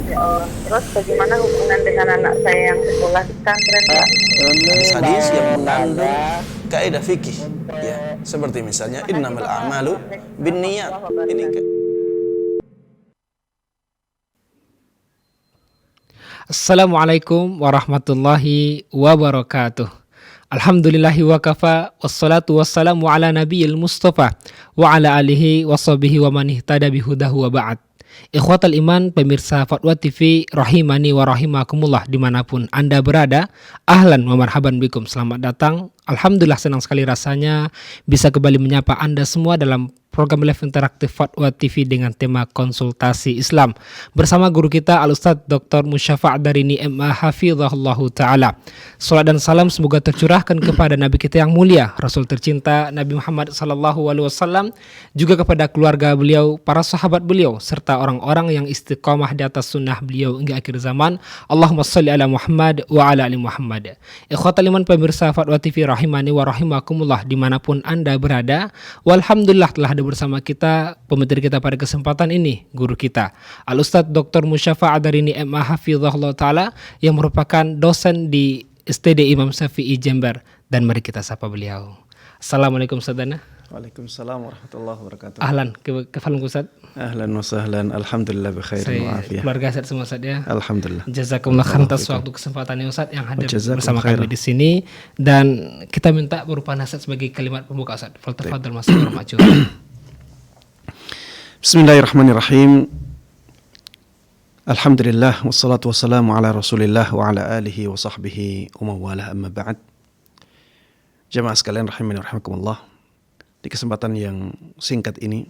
Ya Allah. Terus bagaimana hubungan dengan anak saya yang sekolah di pesantren, Pak? Hadis yang mengandung kaidah fikih, ya, seperti misalnya innamal a'malu binniyat. Ini Assalamualaikum warahmatullahi wabarakatuh. Alhamdulillahi wa kafa, wassalatu wassalamu ala nabiyil mustafa wa ala alihi wa sahbihi wa man ihtada bihudahu wa ba'd. Ikhwatal iman, pemirsa Fatwa TV rahimani wa rahimakumullah dimanapun Anda berada, ahlan wa marhaban bikum, selamat datang. Alhamdulillah, senang sekali rasanya bisa kembali menyapa Anda semua dalam program live interaktif Fatwa TV dengan tema konsultasi Islam bersama guru kita Al-Ustadz Dr. Musyafa' Darini MA Hafizahullahu Ta'ala. Salat dan salam semoga tercurahkan kepada Nabi kita yang mulia, Rasul tercinta Nabi Muhammad SAW, juga kepada keluarga beliau, para sahabat beliau, serta orang-orang yang istiqamah di atas sunnah beliau hingga akhir zaman. Allahumma salli ala Muhammad wa ala ali Muhammad. Ikhwatal iman, pemirsa Fatwa TV rahimani wa rahimakumullah dimanapun Anda berada, walhamdulillah telah ada bersama kita pemateri kita pada kesempatan ini, guru kita Al-Ustadz Dr. Musyafa' Darini MA Hafizahullah Ta'ala, yang merupakan dosen di STD Imam Syafi'i Jember. Dan mari kita sapa beliau. Assalamualaikum Ustadzana. Waalaikumsalam warahmatullahi wabarakatuh. Ahlan, kefalun Ustadz. Ahlan wa sahlan, alhamdulillah bikhair wa afiyah. Keluarga sehat semua Ustadz ya. Alhamdulillah. Jazakumullah khairan atas waktu kesempatannya Ustadz yang hadir Jazakum bersama khairan. kami di sini, dan kita minta berupa nasihat sebagai kalimat pembuka Ustadz. Fadhil masuk maju. Bismillahirrahmanirrahim. Alhamdulillah wassalatu wassalamu ala Rasulillah wa ala alihi wa sahbihi wa mawalah, amma ba'd. Jamaah sekalian rahimani rahimakumullah. Di kesempatan yang singkat ini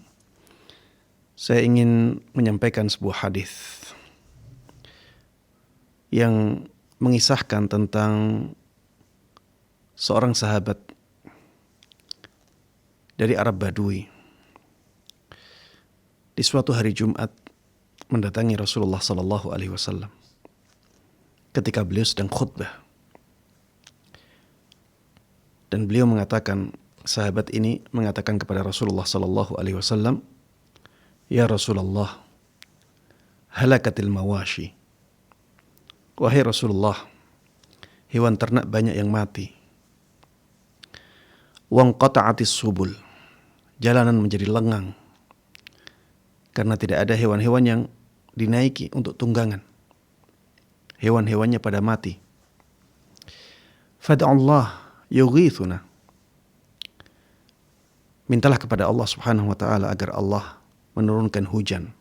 saya ingin menyampaikan sebuah hadis yang mengisahkan tentang seorang sahabat dari Arab Badui di suatu hari Jumat mendatangi Rasulullah sallallahu alaihi wasallam ketika beliau sedang khutbah, dan beliau mengatakan, sahabat ini mengatakan kepada Rasulullah sallallahu alaihi wasallam, "Ya Rasulullah, halakatil mawashi." Wahai Rasulullah, hewan ternak banyak yang mati. Wanqata'atis subul, jalanan menjadi lengang karena tidak ada hewan-hewan yang dinaiki untuk tunggangan. Hewan-hewannya pada mati. Fad'allah yughithuna, mintalah kepada Allah Subhanahu wa taala agar Allah menurunkan hujan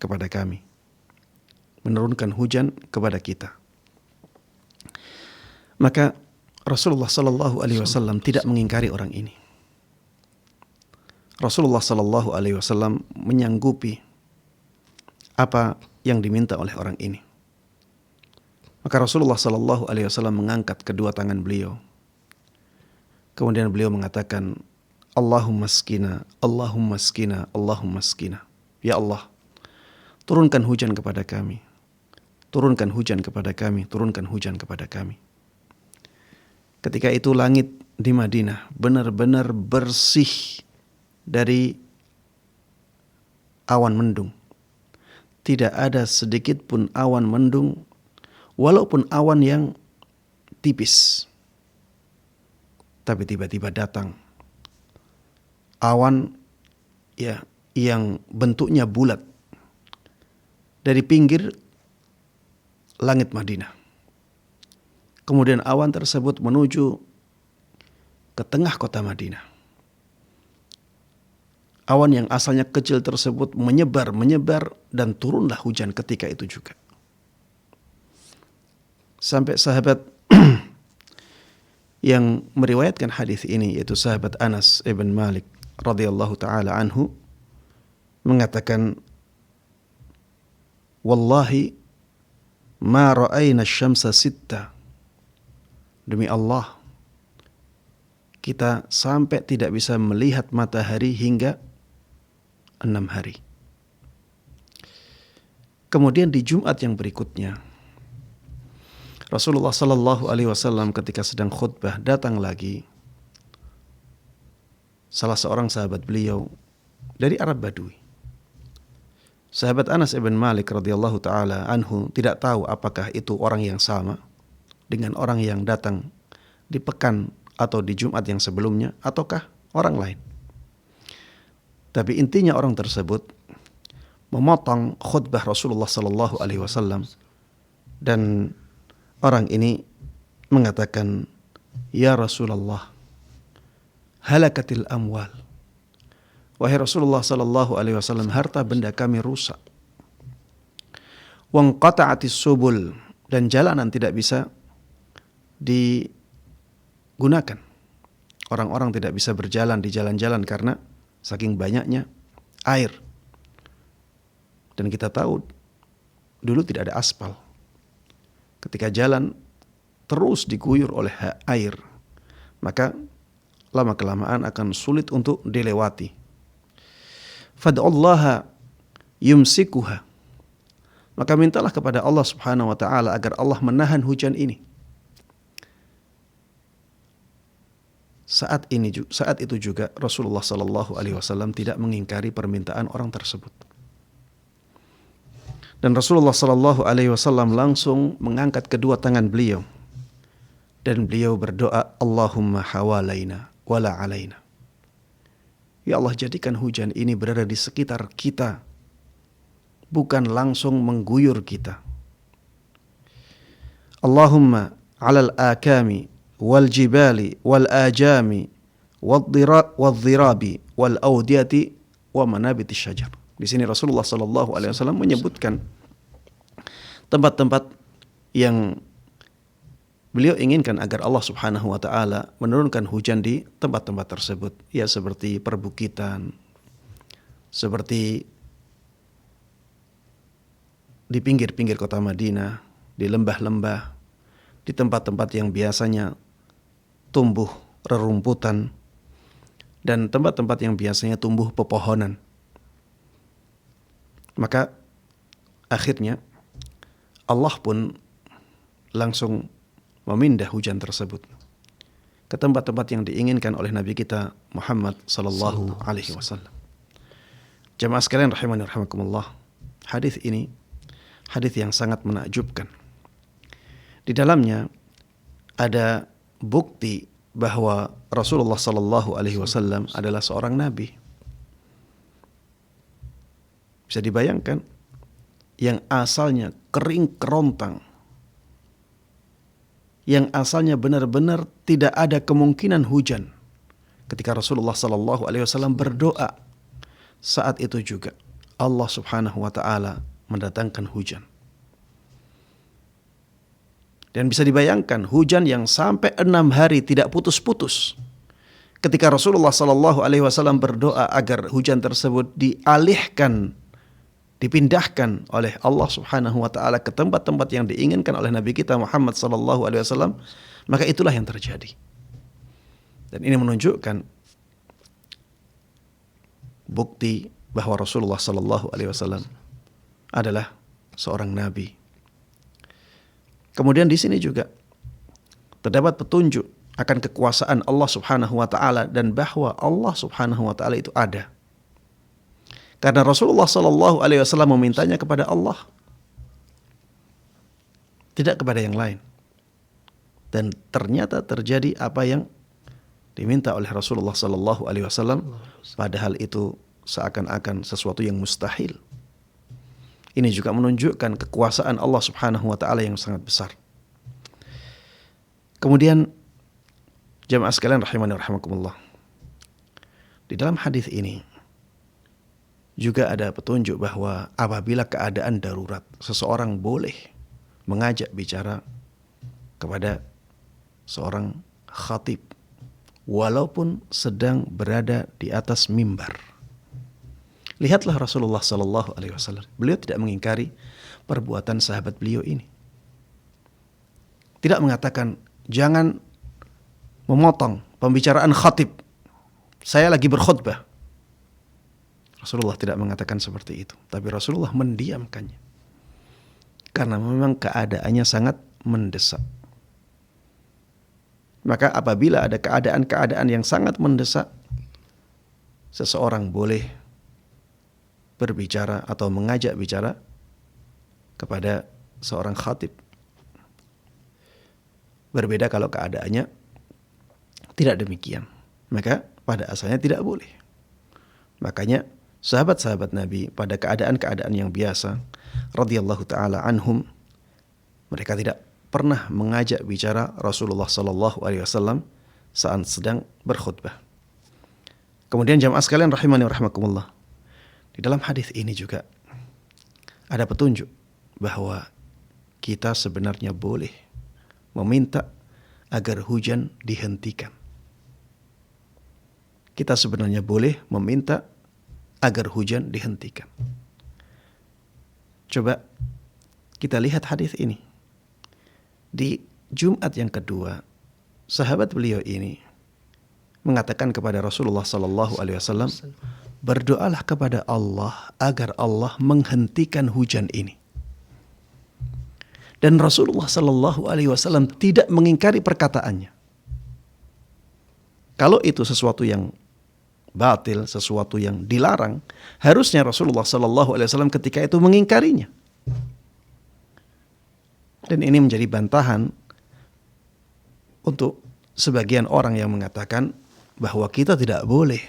kepada kami, menurunkan hujan kepada kita. Maka Rasulullah sallallahu alaihi wasallam tidak mengingkari orang ini. Rasulullah sallallahu alaihi wasallam menyanggupi apa yang diminta oleh orang ini. Maka Rasulullah sallallahu alaihi wasallam mengangkat kedua tangan beliau. Kemudian beliau mengatakan, Allahumma skina, Allahumma skina, Allahumma skina. Ya Allah, turunkan hujan kepada kami. Turunkan hujan kepada kami, turunkan hujan kepada kami. Ketika itu langit di Madinah benar-benar bersih dari awan mendung. Tidak ada sedikit pun awan mendung, walaupun awan yang tipis. Tapi tiba-tiba datang awan yang bentuknya bulat dari pinggir langit Madinah. Kemudian awan tersebut menuju ke tengah kota Madinah. Awan yang asalnya kecil tersebut menyebar dan turunlah hujan ketika itu juga. Sampai sahabat yang meriwayatkan hadis ini, yaitu sahabat Anas ibn Malik radhiyallahu taala anhu, mengatakan, "Wallahi ma ra'ayna asy-syamsa sitta." Demi Allah, kita sampai tidak bisa melihat matahari hingga 6 hari. Kemudian di Jumat yang berikutnya, Rasulullah sallallahu alaihi wasallam ketika sedang khutbah datang lagi salah seorang sahabat beliau dari Arab Badui. Sahabat Anas ibn Malik radhiyallahu taala anhu tidak tahu apakah itu orang yang sama dengan orang yang datang di pekan atau di Jumat yang sebelumnya ataukah orang lain. Tapi intinya orang tersebut memotong khutbah Rasulullah sallallahu alaihi wasallam dan orang ini mengatakan, "Ya Rasulullah, halakatil amwal." Wahai Rasulullah sallallahu alaihi wasallam, harta benda kami rusak. Wanqata'atis subul, dan jalanan tidak bisa digunakan. Orang-orang tidak bisa berjalan di jalan-jalan karena saking banyaknya air. Dan kita tahu dulu tidak ada aspal. Ketika jalan terus diguyur oleh air, maka lama-kelamaan akan sulit untuk dilewati. Fad'ullaha yumsikuha. Maka mintalah kepada Allah Subhanahu wa taala agar Allah menahan hujan ini. Saat itu juga Rasulullah sallallahu alaihi wasallam tidak mengingkari permintaan orang tersebut. Dan Rasulullah sallallahu alaihi wasallam langsung mengangkat kedua tangan beliau dan beliau berdoa, Allahumma hawalaina wala alaina. Ya Allah, jadikan hujan ini berada di sekitar kita, bukan langsung mengguyur kita. Allahumma alal akami wal jibali wal ajami wal dhirabi wal audiyati wa manabiti syajar. Di sini Rasulullah sallallahu alaihi wasallam menyebutkan tempat-tempat yang beliau inginkan agar Allah Subhanahu wa taala menurunkan hujan di tempat-tempat tersebut, ya seperti perbukitan, seperti di pinggir-pinggir kota Madinah, di lembah-lembah, di tempat-tempat yang biasanya tumbuh rerumputan, dan tempat-tempat yang biasanya tumbuh pepohonan. Maka akhirnya Allah pun langsung memindah hujan tersebut ke tempat-tempat yang diinginkan oleh Nabi kita Muhammad sallallahu alaihi wasallam. Jamaah sekalian rahimani rahimakumullah, hadis ini hadis yang sangat menakjubkan. Di dalamnya ada bukti bahwa Rasulullah sallallahu alaihi wasallam adalah seorang nabi. Bisa dibayangkan, yang asalnya kering kerontang, yang asalnya benar-benar tidak ada kemungkinan hujan, ketika Rasulullah sallallahu alaihi wasallam berdoa, saat itu juga Allah Subhanahu wa taala mendatangkan hujan. Dan bisa dibayangkan hujan yang sampai 6 hari tidak putus-putus. Ketika Rasulullah sallallahu alaihi wasallam berdoa agar hujan tersebut dialihkan, dipindahkan oleh Allah Subhanahu wa taala ke tempat-tempat yang diinginkan oleh Nabi kita Muhammad sallallahu alaihi wasallam, maka itulah yang terjadi. Dan ini menunjukkan bukti bahwa Rasulullah sallallahu alaihi wasallam adalah seorang nabi. Kemudian di sini juga terdapat petunjuk akan kekuasaan Allah Subhanahu wa taala dan bahwa Allah Subhanahu wa taala itu ada. Karena Rasulullah sallallahu alaihi wasallam memintanya kepada Allah, tidak kepada yang lain. Dan ternyata terjadi apa yang diminta oleh Rasulullah sallallahu alaihi wasallam, padahal itu seakan-akan sesuatu yang mustahil. Ini juga menunjukkan kekuasaan Allah Subhanahu wa taala yang sangat besar. Kemudian jamaah sekalian rahimani rahimakumullah, di dalam hadis ini juga ada petunjuk bahwa apabila keadaan darurat, seseorang boleh mengajak bicara kepada seorang khatib walaupun sedang berada di atas mimbar. Lihatlah Rasulullah sallallahu alaihi wasallam. Beliau tidak mengingkari perbuatan sahabat beliau ini. Tidak mengatakan jangan memotong pembicaraan khatib, saya lagi berkhutbah. Rasulullah tidak mengatakan seperti itu, tapi Rasulullah mendiamkannya karena memang keadaannya sangat mendesak. Maka apabila ada keadaan-keadaan yang sangat mendesak, seseorang boleh berbicara atau mengajak bicara kepada seorang khatib. Berbeda kalau keadaannya tidak demikian, maka pada asalnya tidak boleh. Makanya sahabat-sahabat Nabi pada keadaan-keadaan yang biasa radhiyallahu taala anhum, mereka tidak pernah mengajak bicara Rasulullah sallallahu alaihi wasallam saat sedang berkhutbah. Kemudian jamaah sekalian rahimani wa rahimakumullah, di dalam hadis ini juga ada petunjuk bahwa kita sebenarnya boleh meminta agar hujan dihentikan. Kita sebenarnya boleh meminta agar hujan dihentikan. Coba kita lihat hadis ini. Di Jumat yang kedua, sahabat beliau ini mengatakan kepada Rasulullah sallallahu alaihi wasallam, berdoalah kepada Allah agar Allah menghentikan hujan ini. Dan Rasulullah sallallahu alaihi wasallam tidak mengingkari perkataannya. Kalau itu sesuatu yang batil, sesuatu yang dilarang, harusnya Rasulullah sallallahu alaihi wasallam ketika itu mengingkarinya. Dan ini menjadi bantahan untuk sebagian orang yang mengatakan bahwa kita tidak boleh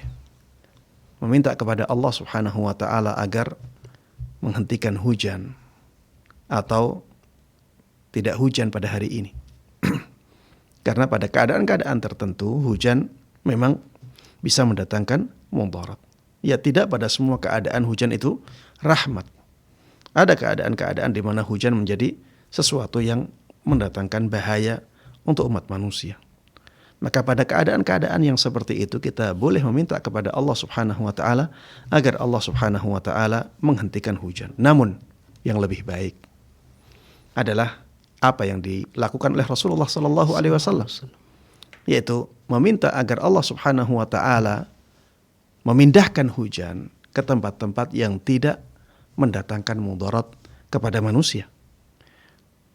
meminta kepada Allah Subhanahu wa taala agar menghentikan hujan atau tidak hujan pada hari ini. Karena pada keadaan-keadaan tertentu hujan memang bisa mendatangkan mudarat. Ya, tidak pada semua keadaan hujan itu rahmat. Ada keadaan-keadaan di mana hujan menjadi sesuatu yang mendatangkan bahaya untuk umat manusia. Maka pada keadaan-keadaan yang seperti itu kita boleh meminta kepada Allah Subhanahu wa taala agar Allah Subhanahu wa taala menghentikan hujan. Namun yang lebih baik adalah apa yang dilakukan oleh Rasulullah sallallahu alaihi wasallam, yaitu meminta agar Allah Subhanahu wa taala memindahkan hujan ke tempat-tempat yang tidak mendatangkan mudarat kepada manusia.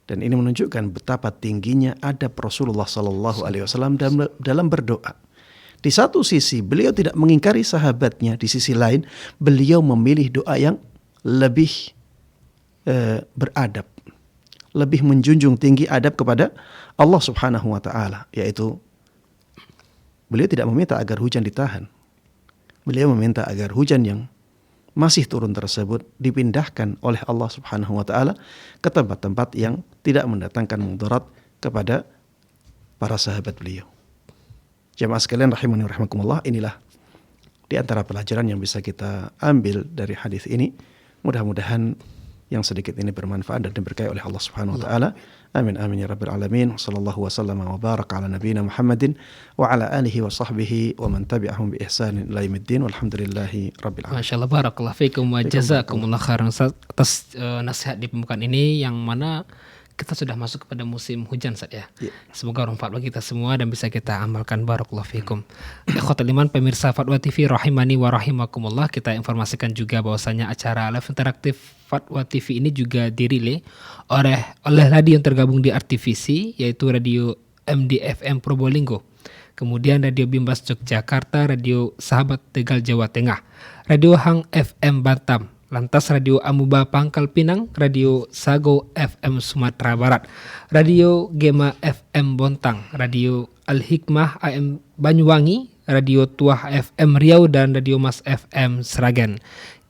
Dan ini menunjukkan betapa tingginya adab Rasulullah sallallahu alaihi wasallam dalam berdoa. Di satu sisi beliau tidak mengingkari sahabatnya, di sisi lain beliau memilih doa yang lebih beradab, lebih menjunjung tinggi adab kepada Allah Subhanahu wa taala, yaitu beliau tidak meminta agar hujan ditahan. Beliau meminta agar hujan yang masih turun tersebut dipindahkan oleh Allah Subhanahu wa taala ke tempat-tempat yang tidak mendatangkan mudarat kepada para sahabat beliau. Jamaah sekalian rahimani wa rahimakumullah, inilah di antara pelajaran yang bisa kita ambil dari hadis ini. Mudah-mudahan yang sedikit ini bermanfaat dan diberkahi oleh Allah Subhanahu wa taala. Amin amin ya rabbil alamin. Sallallahu wasallam wa baraka ala nabiyyina Muhammadin wa ala alihi wa sahbihi wa man tabi'ahum bi ihsanin ila yaumiddin. Walhamdulillahi rabbil alamin. Masyaallah, barakallahu fikum wa jazakumullah khairan atas nasihat di pembukaan ini, yang mana kita sudah masuk kepada musim hujan Ustaz ya. Semoga bermanfaat bagi kita semua dan bisa kita amalkan. Barakallahu fikum. Ikhwatul iman, pemirsa Fatwa TV rahimani wa rahimakumullah, kita informasikan juga bahwasanya acara live interaktif Fatwa TV ini juga dirilai oleh radio yang tergabung di RTVC, yaitu Radio MDFM Probolinggo, kemudian Radio Bimbas Yogyakarta, Radio Sahabat Tegal Jawa Tengah, Radio Hang FM Batam, lantas Radio Amuba Pangkal Pinang, Radio Sago FM Sumatera Barat, Radio Gema FM Bontang, Radio Al-Hikmah AM Banyuwangi, Radio Tuah FM Riau, dan Radio Mas FM Sragen.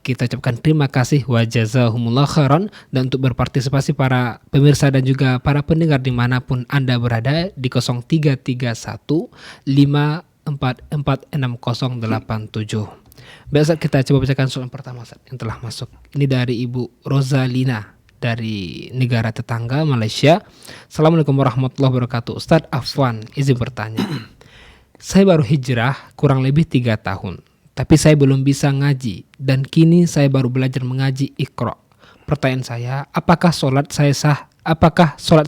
Kita ucapkan terima kasih wa jazahumullah khairan, dan untuk berpartisipasi para pemirsa dan juga para pendengar dimanapun Anda berada di 0331 544 6087. Baik, kita coba bacakan soal pertama yang telah masuk. Ini dari Ibu Rosalina dari negara tetangga Malaysia. Assalamualaikum warahmatullahi wabarakatuh. Ustadz Afwan, izin bertanya. Saya baru hijrah kurang lebih 3 tahun, tapi saya belum bisa ngaji, dan kini saya baru belajar mengaji Iqra. Pertanyaan saya, apakah sholat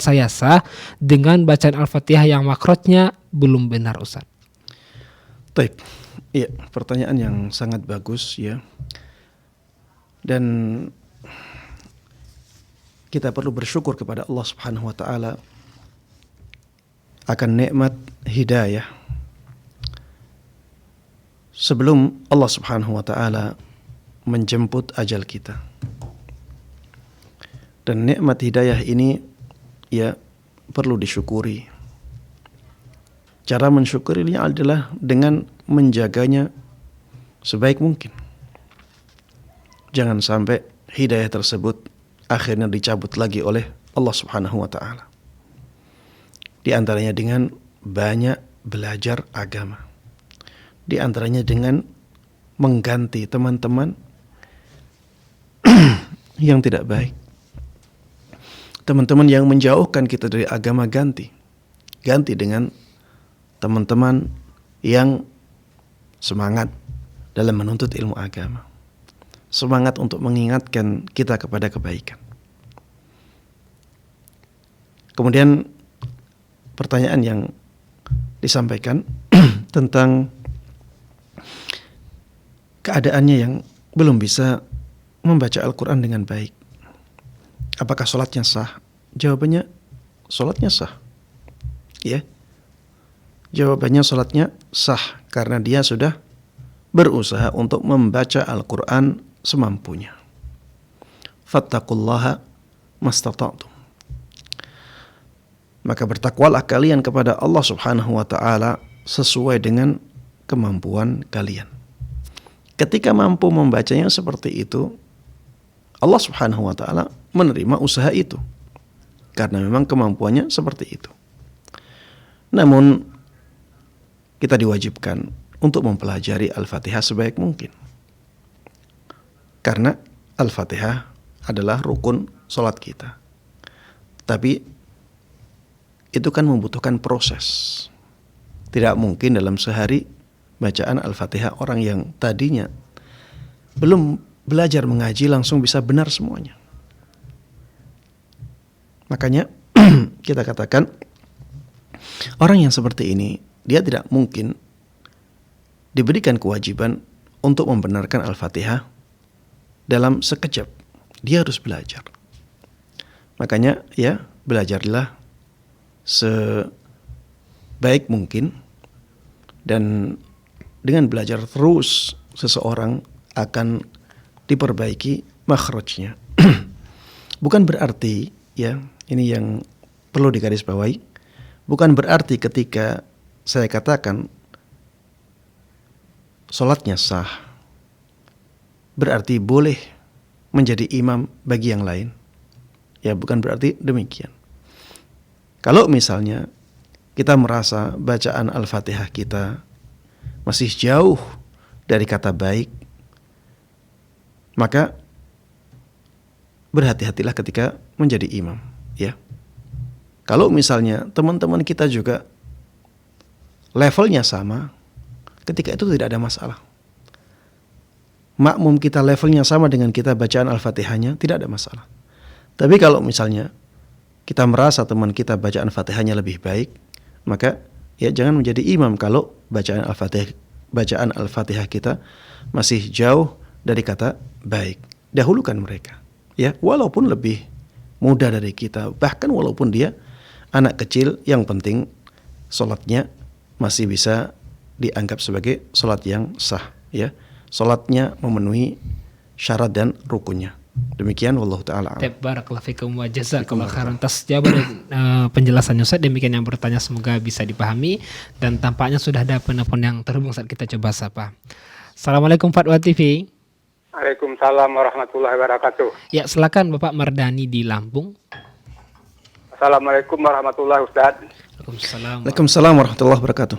saya sah dengan bacaan Al-Fatihah yang makrotnya belum benar, Ustadz? Baik. Iya, pertanyaan yang sangat bagus ya. Dan kita perlu bersyukur kepada Allah Subhanahu wa taala akan nikmat hidayah. Sebelum Allah Subhanahu wa taala menjemput ajal kita. Dan nikmat hidayah ini ya perlu disyukuri. Cara mensyukurinya adalah dengan menjaganya sebaik mungkin. Jangan sampai hidayah tersebut akhirnya dicabut lagi oleh Allah Subhanahu wa taala. Di antaranya dengan banyak belajar agama. Di antaranya dengan mengganti teman-teman yang tidak baik. Teman-teman yang menjauhkan kita dari agama ganti dengan teman-teman yang semangat dalam menuntut ilmu agama. Semangat untuk mengingatkan kita kepada kebaikan. Kemudian pertanyaan yang disampaikan tentang keadaannya yang belum bisa membaca Al-Quran dengan baik. Apakah sholatnya sah? Jawabannya sholatnya sah. Ya. Jawabannya sholatnya sah karena dia sudah berusaha untuk membaca Al-Quran semampunya. Fattaqullaha mastata'tum. Maka bertakwalah kalian kepada Allah Subhanahu wa taala sesuai dengan kemampuan kalian. Ketika mampu membacanya seperti itu, Allah Subhanahu wa taala menerima usaha itu karena memang kemampuannya seperti itu. Namun kita diwajibkan untuk mempelajari Al-Fatihah sebaik mungkin. Karena Al-Fatihah adalah rukun salat kita. Tapi itu kan membutuhkan proses. Tidak mungkin dalam sehari bacaan Al-Fatihah orang yang tadinya belum belajar mengaji langsung bisa benar semuanya. Makanya kita katakan orang yang seperti ini dia tidak mungkin diberikan kewajiban untuk membenarkan Al-Fatihah dalam sekejap. Dia harus belajar. Makanya ya belajarlah sebaik mungkin, dan dengan belajar terus seseorang akan diperbaiki makhrajnya. Bukan berarti ya, ini yang perlu digarisbawahi, bukan berarti ketika saya katakan sholatnya sah berarti boleh menjadi imam bagi yang lain. Ya, bukan berarti demikian. Kalau misalnya kita merasa bacaan Al-Fatihah kita masih jauh dari kata baik, maka berhati-hatilah ketika menjadi imam, ya. Kalau misalnya teman-teman kita juga levelnya sama, ketika itu tidak ada masalah. Makmum kita levelnya sama dengan kita bacaan Al-Fatihahnya, tidak ada masalah. Tapi kalau misalnya kita merasa teman kita bacaan Fatihahnya lebih baik, maka ya jangan menjadi imam kalau bacaan Al-Fatihah kita masih jauh dari kata baik. Dahulukan mereka, ya, walaupun lebih muda dari kita, bahkan walaupun dia anak kecil, yang penting sholatnya masih bisa dianggap sebagai sholat yang sah, ya. Sholatnya memenuhi syarat dan rukunnya. Demikian, wallahu ta'ala. Barakallahu fikum wa jazakallahu khairan atas jawaban dan penjelasannya Ustaz. Demikian yang bertanya semoga bisa dipahami, dan tampaknya sudah ada penelpon yang terhubung saat kita coba sapa. Assalamualaikum Fatwa TV. Waalaikumsalam warahmatullahi wabarakatuh. Ya, silakan Bapak Mardani di Lampung. Assalamualaikum warahmatullahi wabarakatuh. Waalaikumsalam warahmatullahi wabarakatuh.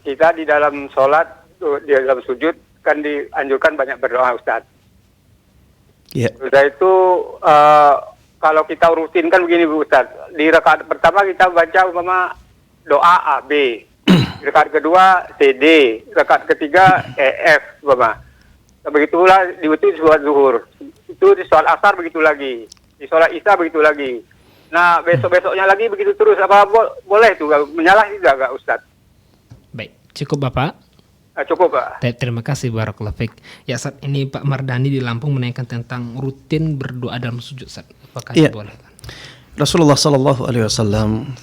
Kita di dalam sholat, di dalam sujud kan dianjurkan banyak berdoa, Ustaz. Ya. Sudah itu kalau kita rutinkan begini, Bu Ustaz. Di rakaat pertama kita baca umpama doa A, B. Di rakaat kedua C, D. Rakaat ketiga E, F umpama. Begitulah di sholat zuhur. Itu di sholat asar begitu lagi. Di sholat isya begitu lagi. Nah, besok-besoknya lagi begitu terus. Apa boleh itu? Menyalah juga enggak, Ustaz? Baik, cukup Bapak. Cukup, Pak. Terima kasih barakallahu fiik. Ya, saat ini Pak Mardani di Lampung menanyakan tentang rutin berdoa dalam sujud, Ustaz. Apakah itu boleh? Rasulullah sallallahu alaihi wasallam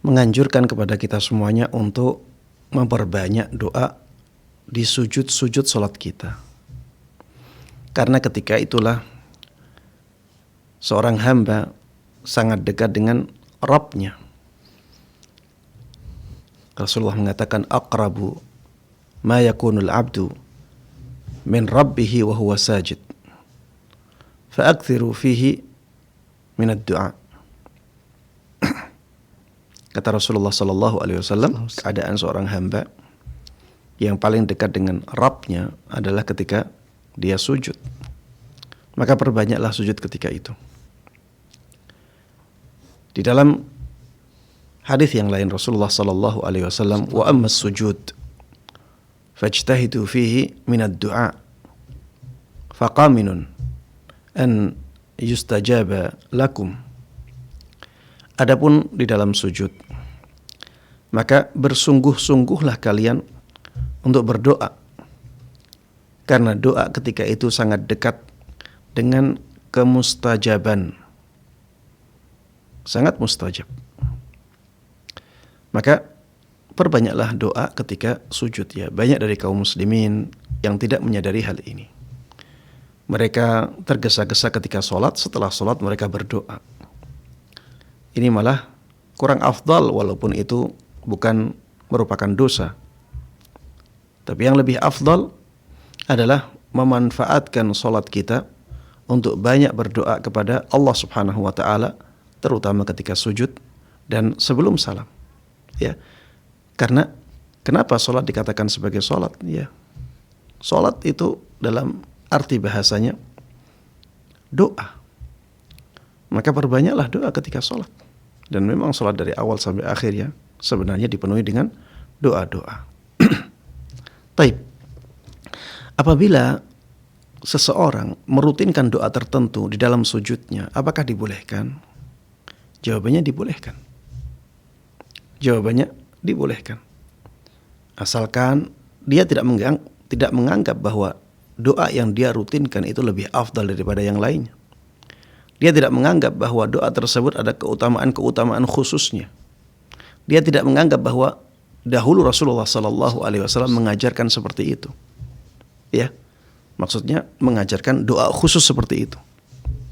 menganjurkan kepada kita semuanya untuk memperbanyak doa di sujud-sujud salat kita. Karena ketika itulah seorang hamba sangat dekat dengan Rabbnya. Rasulullah mengatakan aqrabu ma yakunul abdu min rabbihi wa huwa sajid. Fa'akthiru fihi min ad-du'a. Kata Rasulullah sallallahu alaihi wasallam, keadaan seorang hamba yang paling dekat dengan Rabbnya adalah ketika dia sujud. Maka perbanyaklah sujud ketika itu. Di dalam hadis yang lain Rasulullah sallallahu alaihi wasallam, wa ammas sujud fajtahidu fihi min ad-du'a faqaminun an yustajaba lakum. Adapun di dalam sujud, maka bersungguh-sungguhlah kalian untuk berdoa, karena doa ketika itu sangat dekat dengan kemustajaban, sangat mustajab. Maka perbanyaklah doa ketika sujud ya. Banyak dari kaum muslimin yang tidak menyadari hal ini. Mereka tergesa-gesa ketika sholat, setelah sholat mereka berdoa. Ini malah kurang afdal, walaupun itu bukan merupakan dosa. Tapi yang lebih afdal adalah memanfaatkan sholat kita untuk banyak berdoa kepada Allah Subhanahu wa ta'ala, terutama ketika sujud dan sebelum salam. Ya, karena kenapa sholat dikatakan sebagai sholat? Ya, sholat itu dalam arti bahasanya doa. Maka perbanyaklah doa ketika sholat. Dan memang sholat dari awal sampai akhir ya sebenarnya dipenuhi dengan doa-doa. Taib. Apabila seseorang merutinkan doa tertentu di dalam sujudnya, apakah dibolehkan? Jawabannya dibolehkan. Jawabannya dibolehkan. Asalkan dia tidak menganggap bahwa doa yang dia rutinkan itu lebih afdal daripada yang lainnya. Dia tidak menganggap bahwa doa tersebut ada keutamaan-keutamaan khususnya. Dia tidak menganggap bahwa dahulu Rasulullah sallallahu alaihi wasallam mengajarkan seperti itu. Ya. Maksudnya mengajarkan doa khusus seperti itu.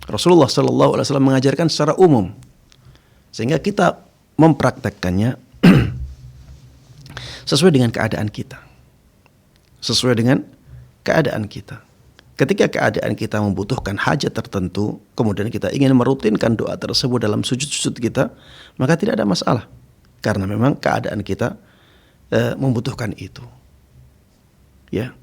Rasulullah sallallahu alaihi wasallam mengajarkan secara umum. Sehingga kita mempraktekkannya sesuai dengan keadaan kita. Sesuai dengan keadaan kita. Ketika keadaan kita membutuhkan hajat tertentu, kemudian kita ingin merutinkan doa tersebut dalam sujud-sujud kita, maka tidak ada masalah. Karena memang keadaan kita membutuhkan itu. Ya,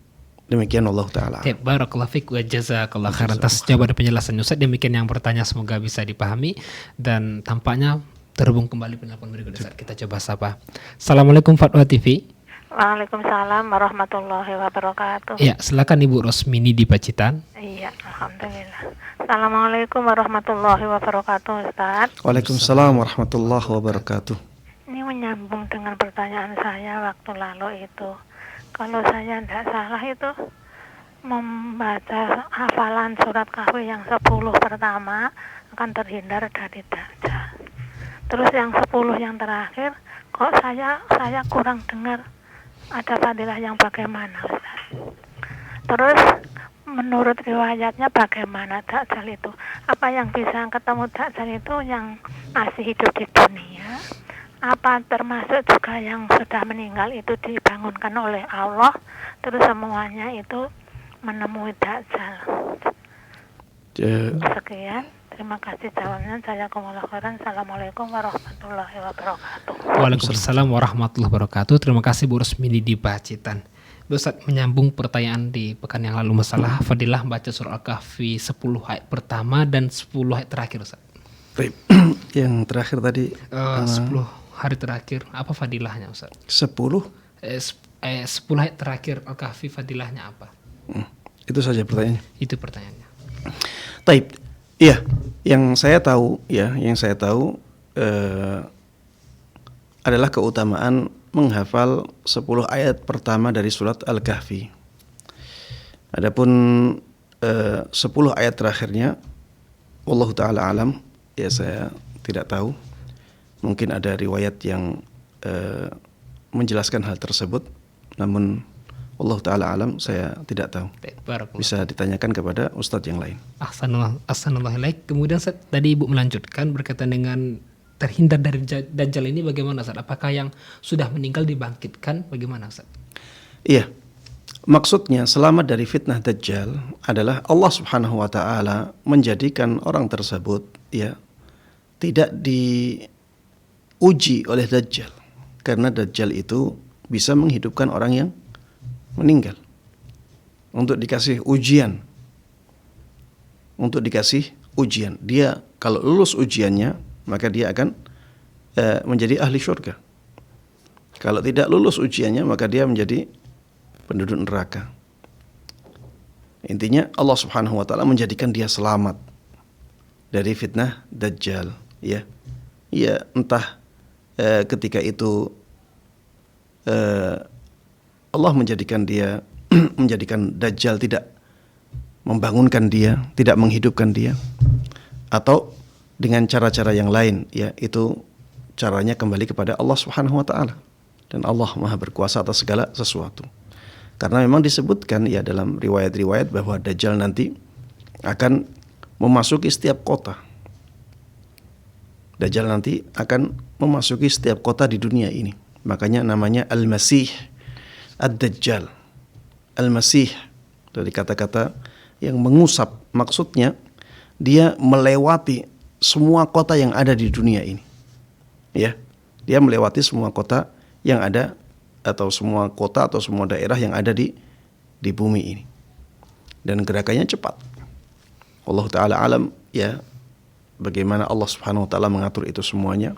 demikian Allah Ta'ala. Barakallahu fiik wa jazakallahu khairan atas jawaban dan penjelasan Ustaz. Demikian yang bertanya, semoga bisa dipahami. Dan tampaknya terhubung kembali penelpon berikutnya. Kita coba sapa. Assalamualaikum Fatwa TV. Waalaikumsalam warahmatullahi wabarakatuh. Ya, silakan Ibu Rosmini di Pacitan. Iya, alhamdulillah. Assalamualaikum warahmatullahi wabarakatuh, Ustaz. Waalaikumsalam warahmatullahi wabarakatuh. Ini menyambung dengan pertanyaan saya waktu lalu itu. Kalau saya tidak salah itu membaca hafalan surat Kahfi yang 10 pertama akan terhindar dari dajjal. Terus yang 10 yang terakhir kok saya kurang dengar ada fadilah yang bagaimana, Ustaz. Terus menurut riwayatnya bagaimana dajjal itu? Apa yang bisa ketemu dajjal itu yang masih hidup di dunia? Apa termasuk juga yang sudah meninggal itu dibangunkan oleh Allah? Terus semuanya itu menemui dajjal. Sekian. Terima kasih jawabnya. Jazakumullah khairan. Assalamualaikum warahmatullahi wabarakatuh. Waalaikumsalam warahmatullahi wabarakatuh. Terima kasih Bu Rosmini di Pacitan. Ustaz, menyambung pertanyaan di pekan yang lalu masalah fadilah baca surah Al-Kahfi 10 ayat pertama dan 10 ayat terakhir, Ustaz. Yang terakhir tadi 10 hari terakhir, apa fadilahnya, Ustaz? 10 ayat terakhir Al-Kahfi fadilahnya apa? Itu saja pertanyaannya. Itu pertanyaannya. Taib. Iya, yang saya tahu adalah keutamaan menghafal 10 ayat pertama dari surat Al-Kahfi. Adapun 10 ayat terakhirnya, wallahu taala alam, ya saya tidak tahu. Mungkin ada riwayat yang menjelaskan hal tersebut, namun Allah Ta'ala alam, saya tidak tahu. Baik, barakallah. Bisa ditanyakan kepada ustadz yang lain. Ahsanallah ilaik. Kemudian Ustaz, tadi Ibu melanjutkan berkaitan dengan terhindar dari Dajjal ini bagaimana Ustaz? Apakah yang sudah meninggal dibangkitkan? Bagaimana Ustaz? Iya, maksudnya selamat dari fitnah Dajjal adalah Allah Subhanahu wa Ta'ala menjadikan orang tersebut ya tidak diuji oleh Dajjal, karena Dajjal itu bisa menghidupkan orang yang meninggal, untuk dikasih ujian. Dia kalau lulus ujiannya, maka dia akan menjadi ahli syurga. Kalau tidak lulus ujiannya, maka dia menjadi penduduk neraka. Intinya Allah Subhanahu wa Ta'ala menjadikan dia selamat dari fitnah Dajjal, ya. Ya, entah ketika itu Allah menjadikan dia menjadikan Dajjal tidak membangunkan dia, tidak menghidupkan dia, atau dengan cara-cara yang lain, ya, itu caranya kembali kepada Allah Subhanahu wa Ta'ala, dan Allah Maha berkuasa atas segala sesuatu. Karena memang disebutkan ya dalam riwayat-riwayat bahwa Dajjal nanti akan memasuki setiap kota. Dajjal nanti akan memasuki setiap kota di dunia ini. Makanya namanya Al-Masih Ad-Dajjal. Al-Masih dari kata-kata yang mengusap, maksudnya dia melewati semua kota yang ada di dunia ini. Ya, dia melewati semua kota yang ada, atau semua kota atau semua daerah yang ada di bumi ini. Dan gerakannya cepat. Allah Ta'ala alam ya bagaimana Allah Subhanahu wa Ta'ala mengatur itu semuanya.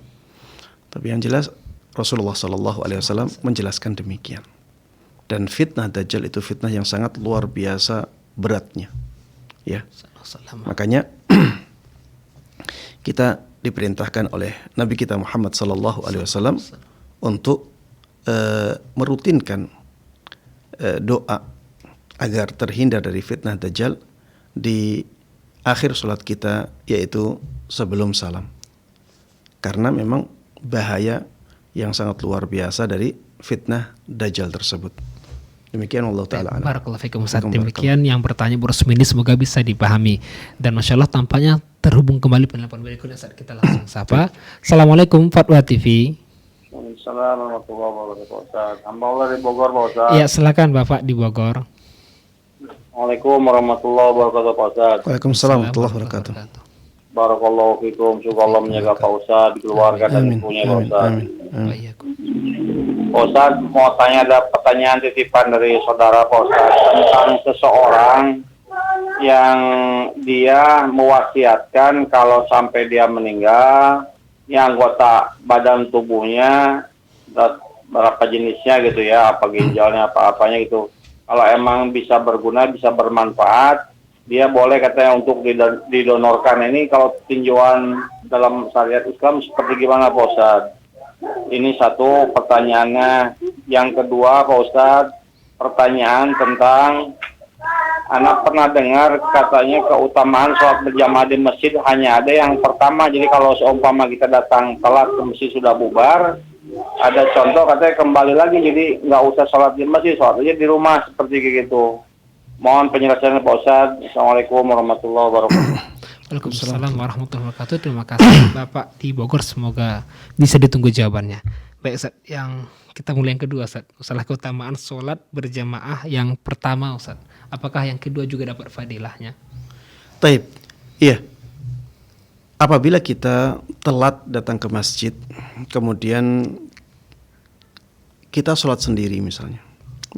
Tapi yang jelas Rasulullah SAW menjelaskan demikian. Dan fitnah Dajjal itu fitnah yang sangat luar biasa beratnya. Ya. Makanya kita diperintahkan oleh Nabi kita Muhammad SAW untuk merutinkan doa agar terhindar dari fitnah Dajjal di akhir sholat kita, yaitu sebelum salam. Karena memang bahaya yang sangat luar biasa dari fitnah Dajjal tersebut. Demikian Allah Ta'ala. Barakallahu fikum Ustaz. Demikian yang bertanya Bu Rosmini, semoga bisa dipahami. Dan Masya Allah tampaknya terhubung kembali penelpon berikutnya saat kita langsung sapa. Assalamualaikum Fatwa TV. Assalamualaikum warahmatullahi wabarakatuh. Hamba Allah di Bogor, Pak Ustaz. Ya, silakan Bapak di Bogor. Assalamualaikum warahmatullahi wabarakatuh, Pak Ustaz. Waalaikumsalam warahmatullahi wabarakatuh. Barakallahu fikum. Semoga Allah menjaga Pak Ustaz, keluarga dan ibunya Pak Ustaz. Pak Ustaz, mau tanya, ada pertanyaan titipan dari saudara Pak Ustaz tentang seseorang yang dia mewasiatkan kalau sampai dia meninggal, yang anggota badan tubuhnya berapa jenisnya gitu ya, apa ginjalnya, apa-apanya gitu, kalau emang bisa berguna, bisa bermanfaat, dia boleh katanya untuk didonorkan. Ini kalau tinjauan dalam syariat Islam seperti gimana Pak Ustadz? Ini satu pertanyaannya. Yang kedua Pak Ustadz, pertanyaan tentang anak pernah dengar katanya keutamaan sholat berjamaah di masjid hanya ada yang pertama. Jadi kalau seumpama kita datang telat ke masjid sudah bubar, ada contoh katanya kembali lagi, jadi nggak usah sholat di masjid, sholat aja di rumah, seperti gitu. Mohon penjelasannya Pak Ustaz. Assalamualaikum warahmatullahi wabarakatuh. Waalaikumsalam warahmatullahi wabarakatuh. Terima kasih Bapak di Bogor, semoga bisa ditunggu jawabannya. Baik Ustaz, yang kita mulai yang kedua Ustaz, masalah keutamaan sholat berjamaah yang pertama Ustaz. Apakah yang kedua juga dapat fadilahnya? Taib, iya. Apabila kita telat datang ke masjid, kemudian kita sholat sendiri misalnya,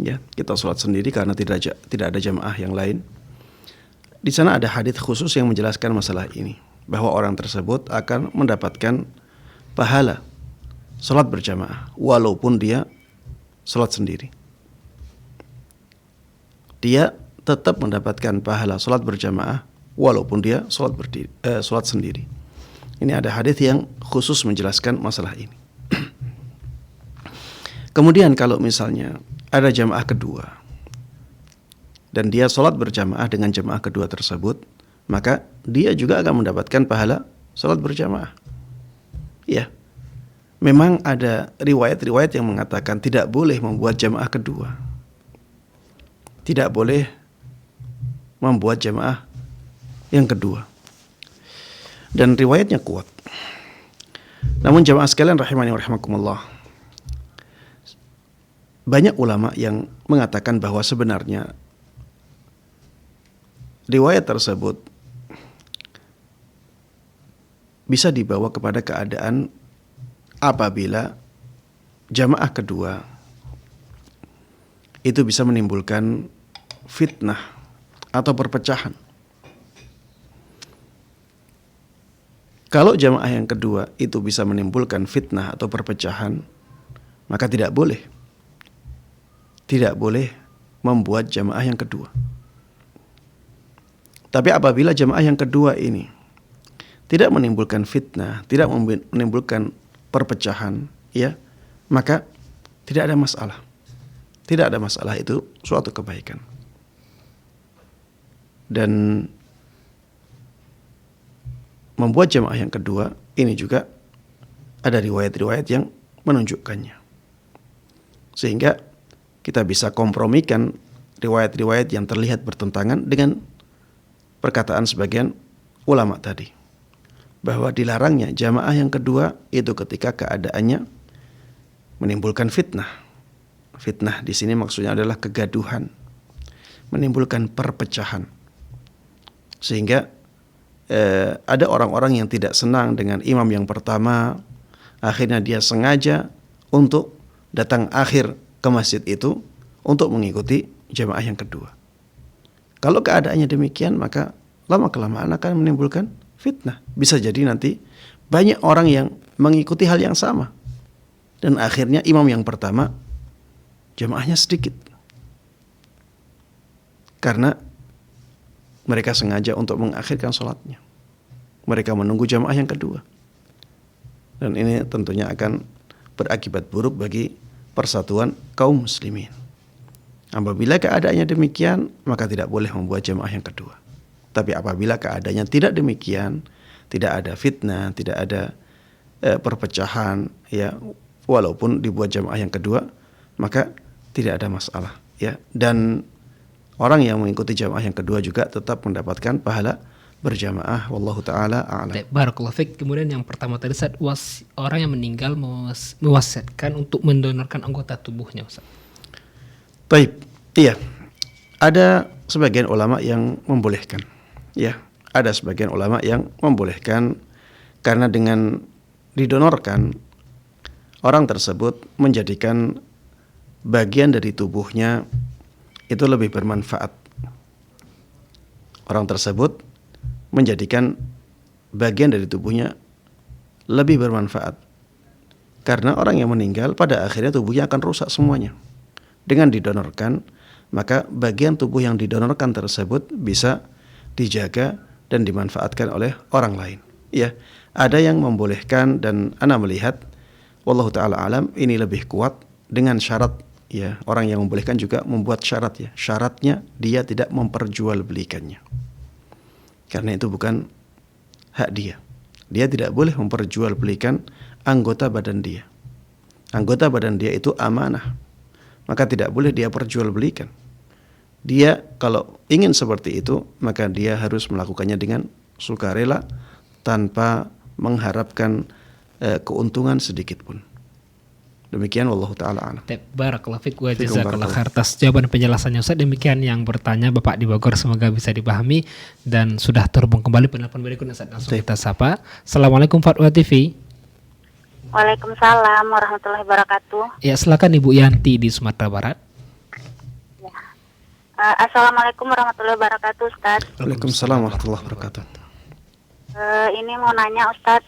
ya, kita sholat sendiri karena tidak ada jamaah yang lain. Di sana ada hadits khusus yang menjelaskan masalah ini, bahwa orang tersebut akan mendapatkan pahala sholat berjamaah walaupun dia sholat sendiri. Dia tetap mendapatkan pahala sholat berjamaah walaupun dia sholat sendiri. Ini ada hadits yang khusus menjelaskan masalah ini. Kemudian kalau misalnya ada jamaah kedua dan dia sholat berjamaah dengan jamaah kedua tersebut, maka dia juga akan mendapatkan pahala sholat berjamaah. Ya, memang ada riwayat-riwayat yang mengatakan tidak boleh membuat jamaah kedua. tidak boleh membuat jamaah yang kedua. Dan riwayatnya kuat. Namun jamaah sekalian rahimani wa rahimakumullah, banyak ulama yang mengatakan bahwa sebenarnya riwayat tersebut bisa dibawa kepada keadaan apabila jamaah kedua itu bisa menimbulkan fitnah atau perpecahan. Kalau jamaah yang kedua itu bisa menimbulkan fitnah atau perpecahan, maka tidak boleh membuat jamaah yang kedua. Tapi apabila jamaah yang kedua ini tidak menimbulkan fitnah, tidak menimbulkan perpecahan, ya, maka tidak ada masalah. Tidak ada masalah, itu suatu kebaikan. Dan membuat jamaah yang kedua ini juga ada riwayat-riwayat yang menunjukkannya. Sehingga kita bisa kompromikan riwayat-riwayat yang terlihat bertentangan dengan perkataan sebagian ulama tadi, bahwa dilarangnya jamaah yang kedua itu ketika keadaannya menimbulkan fitnah. Fitnah di sini maksudnya adalah kegaduhan, menimbulkan perpecahan. Sehingga ada orang-orang yang tidak senang dengan imam yang pertama, akhirnya dia sengaja untuk datang akhir ke masjid itu untuk mengikuti jamaah yang kedua. Kalau keadaannya demikian, maka lama-kelamaan akan menimbulkan fitnah. Bisa jadi nanti banyak orang yang mengikuti hal yang sama, dan akhirnya imam yang pertama jamaahnya sedikit karena mereka sengaja untuk mengakhirkan sholatnya. Mereka menunggu jamaah yang kedua. Dan ini tentunya akan berakibat buruk bagi persatuan kaum muslimin. Apabila keadaannya demikian, maka tidak boleh membuat jamaah yang kedua. Tapi apabila keadaannya tidak demikian, tidak ada fitnah, tidak ada perpecahan, ya, walaupun dibuat jamaah yang kedua, maka tidak ada masalah, ya. Dan orang yang mengikuti jamaah yang kedua juga tetap mendapatkan pahala berjamaah. Wallahu taala a'lam. Barakallahu fiik. Kemudian yang pertama tadi Ustaz, orang yang meninggal mewasiatkan untuk mendonorkan anggota tubuhnya, Ustaz. Baik, iya. Ada sebagian ulama yang membolehkan, ya. Ada sebagian ulama yang membolehkan karena dengan didonorkan orang tersebut menjadikan bagian dari tubuhnya itu lebih bermanfaat. Orang tersebut menjadikan bagian dari tubuhnya lebih bermanfaat. Karena orang yang meninggal pada akhirnya tubuhnya akan rusak semuanya. Dengan didonorkan, maka bagian tubuh yang didonorkan tersebut bisa dijaga dan dimanfaatkan oleh orang lain. Ya, ada yang membolehkan dan ana melihat wallahu taala alam ini lebih kuat dengan syarat, ya, orang yang membolehkan juga membuat syarat, ya. Syaratnya dia tidak memperjualbelikannya. Karena itu bukan hak dia. Dia tidak boleh memperjualbelikan anggota badan dia. Anggota badan dia itu amanah. Maka tidak boleh dia perjualbelikan. Dia kalau ingin seperti itu, maka dia harus melakukannya dengan sukarela tanpa mengharapkan keuntungan sedikit pun. Demikian wallahu taala a'lam. Barakallahu fiik wa jazakallahu khair atas jawaban penjelasannya Ustaz. Demikian yang bertanya Bapak di Bogor, semoga bisa dipahami dan sudah terhubung kembali penelpon berikutnya Ustaz. Langsung kita sapa. Assalamualaikum Fatwa TV. Waalaikumsalam warahmatullahi wabarakatuh. Ya, silakan Ibu Yanti di Sumatera Barat. Ya. Assalamualaikum warahmatullahi wabarakatuh, Ustaz. Waalaikumsalam warahmatullahi wabarakatuh. Ini mau nanya Ustaz,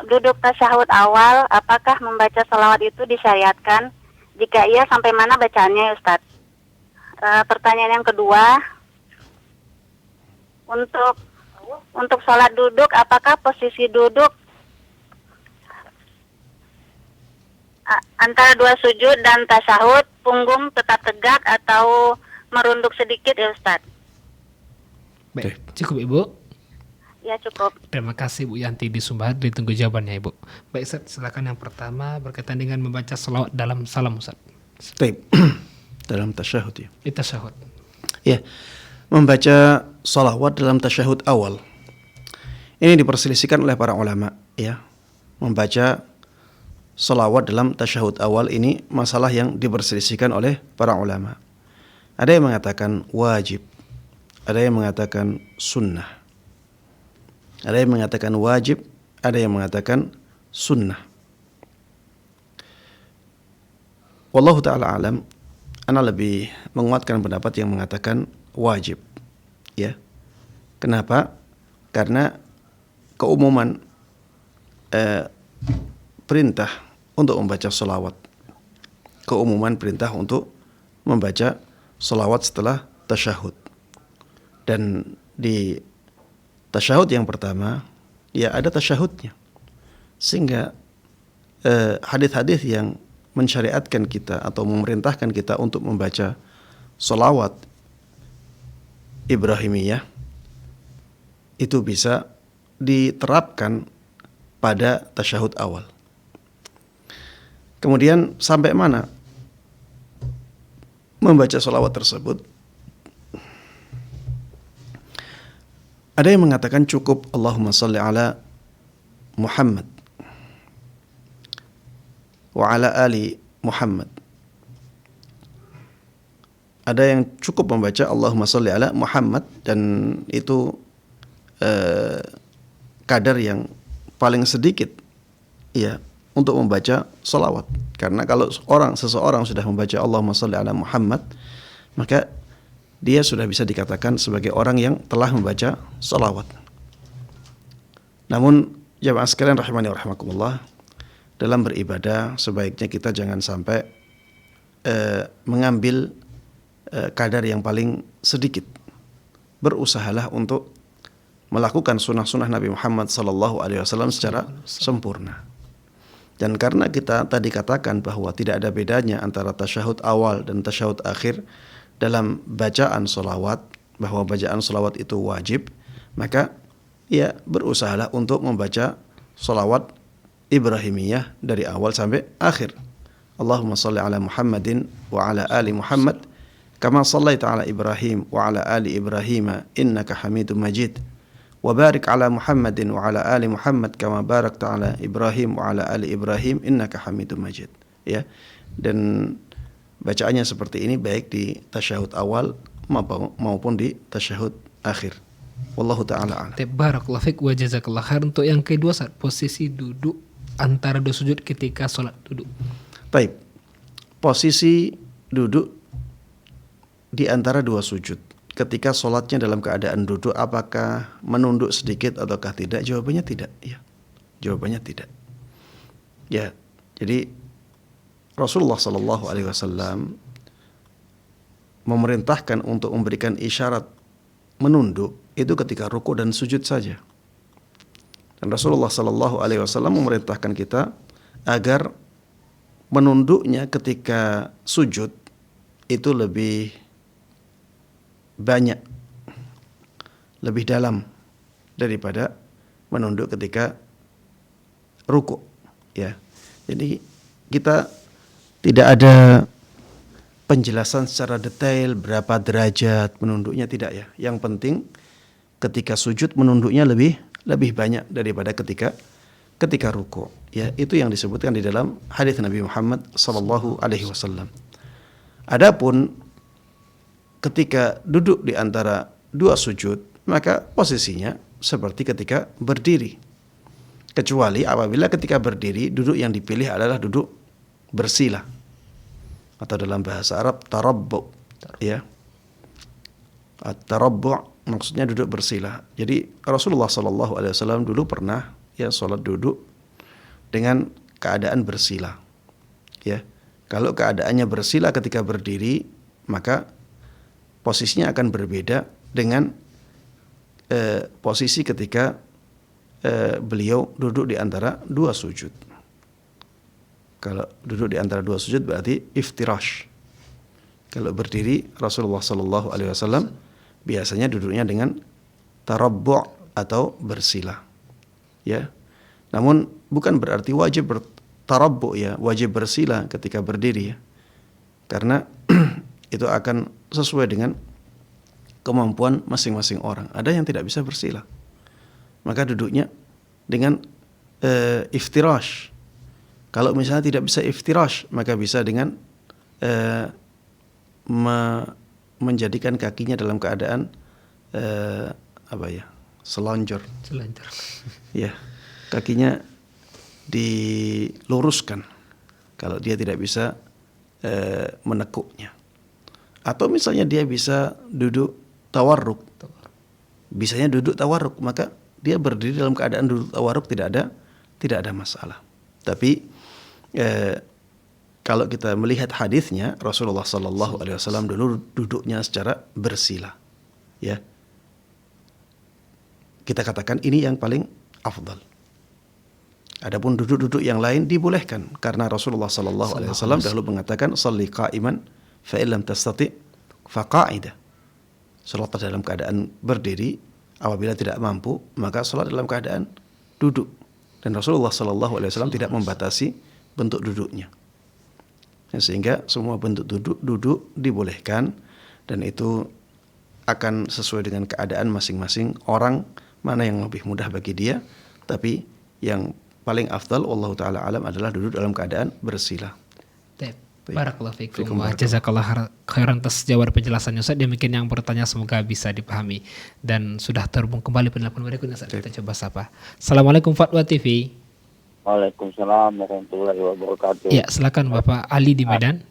duduk tasyahud awal, apakah membaca salawat itu disyariatkan? Jika iya, sampai mana bacaannya ya Ustaz? Pertanyaan yang kedua, untuk sholat duduk, apakah posisi duduk antara dua sujud dan tasyahud, punggung tetap tegak atau merunduk sedikit ya Ustaz? Baik, cukup Ibu. Ya cukup. Terima kasih Bu Yanti di Sumbar, ditunggu jawabannya Ibu. Baik Ustaz, silakan yang pertama berkaitan dengan membaca salawat dalam salam Ustaz. Baik. dalam tasyahud ya. Di tasyahud. Ya, membaca salawat dalam tasyahud awal. Ini diperselisihkan oleh para ulama ya. Membaca salawat dalam tasyahud awal ini masalah yang diperselisihkan oleh para ulama. Ada yang mengatakan wajib, ada yang mengatakan sunnah. Ada yang mengatakan wajib, ada yang mengatakan sunnah. Wallahu ta'ala alam, ana lebih menguatkan pendapat yang mengatakan wajib. Ya. Kenapa? Karena keumuman perintah untuk membaca salawat. Keumuman perintah untuk membaca salawat setelah tasyahud. Dan di tasyahud yang pertama, ya ada tasyahudnya. Sehingga hadis-hadis yang mensyariatkan kita atau memerintahkan kita untuk membaca salawat Ibrahimiyah itu bisa diterapkan pada tasyahud awal. Kemudian sampai mana membaca salawat tersebut? Ada yang mengatakan cukup Allahumma salli ala Muhammad wa ala ali Muhammad. Ada yang cukup membaca Allahumma salli ala Muhammad dan itu kadar yang paling sedikit ya untuk membaca salawat. Karena kalau seseorang sudah membaca Allahumma salli ala Muhammad, maka dia sudah bisa dikatakan sebagai orang yang telah membaca salawat. Namun jamaah sekalian rahimani wa rahimakumullah, dalam beribadah sebaiknya kita jangan sampai mengambil kadar yang paling sedikit. Berusahalah untuk melakukan sunnah-sunnah Nabi Muhammad SAW secara sempurna. Dan karena kita tadi katakan bahwa tidak ada bedanya antara tasyahud awal dan tasyahud akhir dalam bacaan salawat, bahwa bacaan salawat itu wajib, maka ya berusahalah untuk membaca salawat Ibrahimiyah dari awal sampai akhir. Allahumma salli ala Muhammadin wa ala ali Muhammad kama sallaita ala Ibrahim wa ala ali Ibrahim innaka Hamidum Majid. Wa barik ala Muhammadin wa ala ali Muhammad kama barakta ala Ibrahim wa ala ali Ibrahim innaka Hamidum Majid. Ya. Dan bacaannya seperti ini baik di tasyahud awal maupun di tasyahud akhir. Wallahu ta'ala a'lam. Barakallahu fiik wa jazakallahu khair. Untuk yang kedua, saat posisi duduk antara dua sujud ketika sholat duduk. Baik. Posisi duduk di antara dua sujud ketika sholatnya dalam keadaan duduk, apakah menunduk sedikit ataukah tidak? Jawabannya tidak. Ya. Jawabannya tidak. Ya. Jadi Rasulullah SAW memerintahkan untuk memberikan isyarat menunduk itu ketika ruku dan sujud saja. Dan Rasulullah SAW memerintahkan kita agar menunduknya ketika sujud itu lebih banyak, lebih dalam daripada menunduk ketika ruku. Ya, jadi kita tidak ada penjelasan secara detail berapa derajat menunduknya, tidak ya. Yang penting ketika sujud menunduknya lebih banyak daripada ketika ruku. Ya, itu yang disebutkan di dalam hadis Nabi Muhammad SAW. Adapun ketika duduk di antara dua sujud, maka posisinya seperti ketika berdiri. Kecuali apabila ketika berdiri duduk yang dipilih adalah duduk bersila, atau dalam bahasa Arab tarabbu, ya. At-tarabbu maksudnya duduk bersila. Jadi Rasulullah SAW dulu pernah ya sholat duduk dengan keadaan bersila. Ya, kalau keadaannya bersila ketika berdiri, maka posisinya akan berbeda dengan posisi ketika beliau duduk di antara dua sujud. Kalau duduk di antara dua sujud berarti iftirash. Kalau berdiri Rasulullah SAW biasanya duduknya dengan tarabbu' atau bersila. Ya. Namun bukan berarti wajib tarabbu' ya, wajib bersila ketika berdiri ya. Karena itu akan sesuai dengan kemampuan masing-masing orang. Ada yang tidak bisa bersila, maka duduknya dengan iftirash. Kalau misalnya tidak bisa iftirash, maka bisa dengan menjadikan kakinya dalam keadaan selonjor. Ya, kakinya diluruskan kalau dia tidak bisa menekuknya. Atau misalnya dia bisa duduk tawarruk. Bisanya duduk tawarruk, maka dia berdiri dalam keadaan duduk tawarruk, tidak ada masalah. Tapi kalau kita melihat hadisnya, Rasulullah sallallahu alaihi wasallam dulu duduknya secara bersila. Ya. Kita katakan ini yang paling afdal. Adapun duduk-duduk yang lain dibolehkan karena Rasulullah sallallahu alaihi wasallam dahulu mengatakan shalli qa'iman fa illam tastati fa qa'ida. Salat dalam keadaan berdiri, apabila tidak mampu maka salat dalam keadaan duduk. Dan Rasulullah sallallahu alaihi wasallam tidak membatasi bentuk duduknya. Sehingga semua bentuk duduk dibolehkan, dan itu akan sesuai dengan keadaan masing-masing orang, mana yang lebih mudah bagi dia. Tapi yang paling afdal wallahu taala alam adalah duduk dalam keadaan bersila. Barakallahu fikum wa jazakallahu khairan atas jawaban penjelasannya Ustaz. Demikian yang bertanya semoga bisa dipahami, dan sudah terhubung kembali penelpon berikutnya Ustaz. Kita coba sapa. Assalamualaikum Fatwa TV. Waalaikumsalam warahmatullahi wabarakatuh. Ya, silakan Bapak Ali di Medan.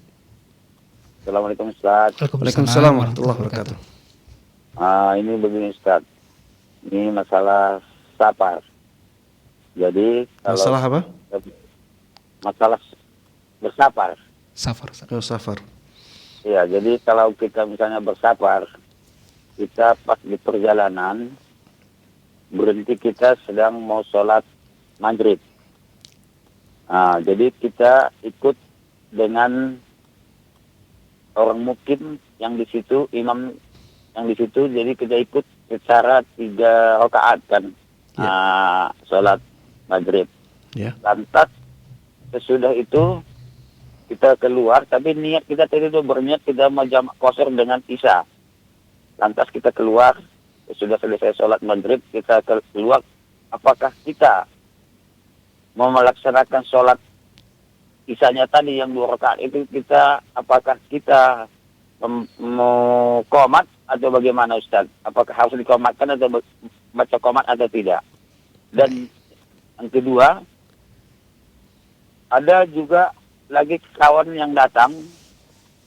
Assalamualaikum Ustaz. Waalaikumsalam warahmatullahi wabarakatuh. Ini begini Ustaz. Ini masalah safar. Jadi Masalah apa? Masalah bersafar. Safar. Safar. Iya, jadi kalau kita misalnya bersafar, kita pas di perjalanan berhenti, kita sedang mau sholat maghrib. Jadi kita ikut dengan orang mukim yang di situ, imam yang di situ, jadi kita ikut secara 3 rakaat kan, sholat maghrib. Lantas sesudah itu kita keluar, tapi niat kita tadi itu berniat kita mau jamak qasar dengan isya. Lantas kita keluar, sudah selesai sholat maghrib, kita keluar, apakah kita mau melaksanakan sholat isyanya tadi yang 2 rakaat itu, apakah kita mau qomat atau bagaimana Ustaz? Apakah harus dikomatkan atau baca qomat atau tidak? Dan yang kedua, ada juga lagi kawan yang datang,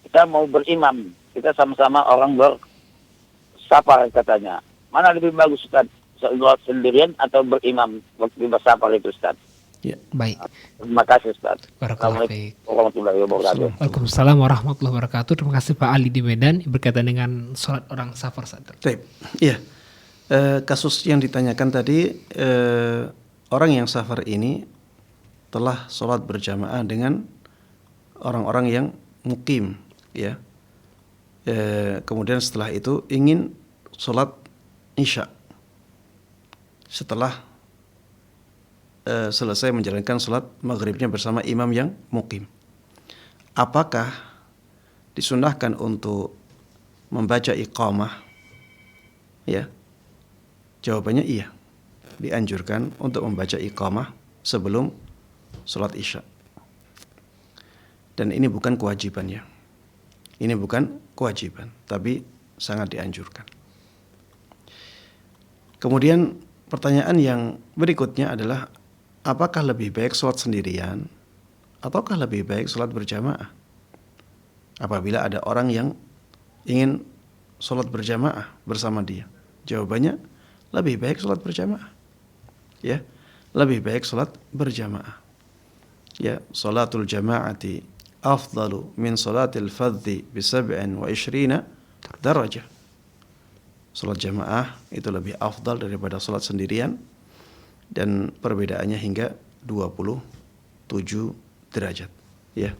kita mau berimam, kita sama-sama orang bersafar katanya. Mana lebih bagus Ustaz? Sholat sendirian atau berimam waktu bersafar itu Ustaz? Ya, baik. Terima kasih Ustaz. Assalamualaikum warahmatullahi wabarakatuh. Waalaikumsalam warahmatullahi wabarakatuh. Terima kasih Pak Ali di Medan berkaitan dengan sholat orang safar Ustaz. Iya. Kasus yang ditanyakan tadi, orang yang safar ini telah sholat berjamaah dengan orang-orang yang mukim, ya. Kemudian setelah itu ingin sholat isya. Setelah selesai menjalankan sholat maghribnya bersama imam yang mukim, apakah disunnahkan untuk membaca iqamah? Ya, jawabannya iya, dianjurkan untuk membaca iqamah sebelum sholat isya. Dan ini bukan kewajiban ya, ini bukan kewajiban, tapi sangat dianjurkan. Kemudian pertanyaan yang berikutnya adalah, apakah lebih baik sholat sendirian ataukah lebih baik sholat berjamaah? Apabila ada orang yang ingin sholat berjamaah bersama dia, jawabannya lebih baik sholat berjamaah. Ya, lebih baik sholat berjamaah. Ya, sholatul jama'ati afdalu min sholatil fadhi bi 27 darajah. Sholat jamaah itu lebih afdal daripada sholat sendirian, dan perbedaannya hingga 27 derajat. Ya.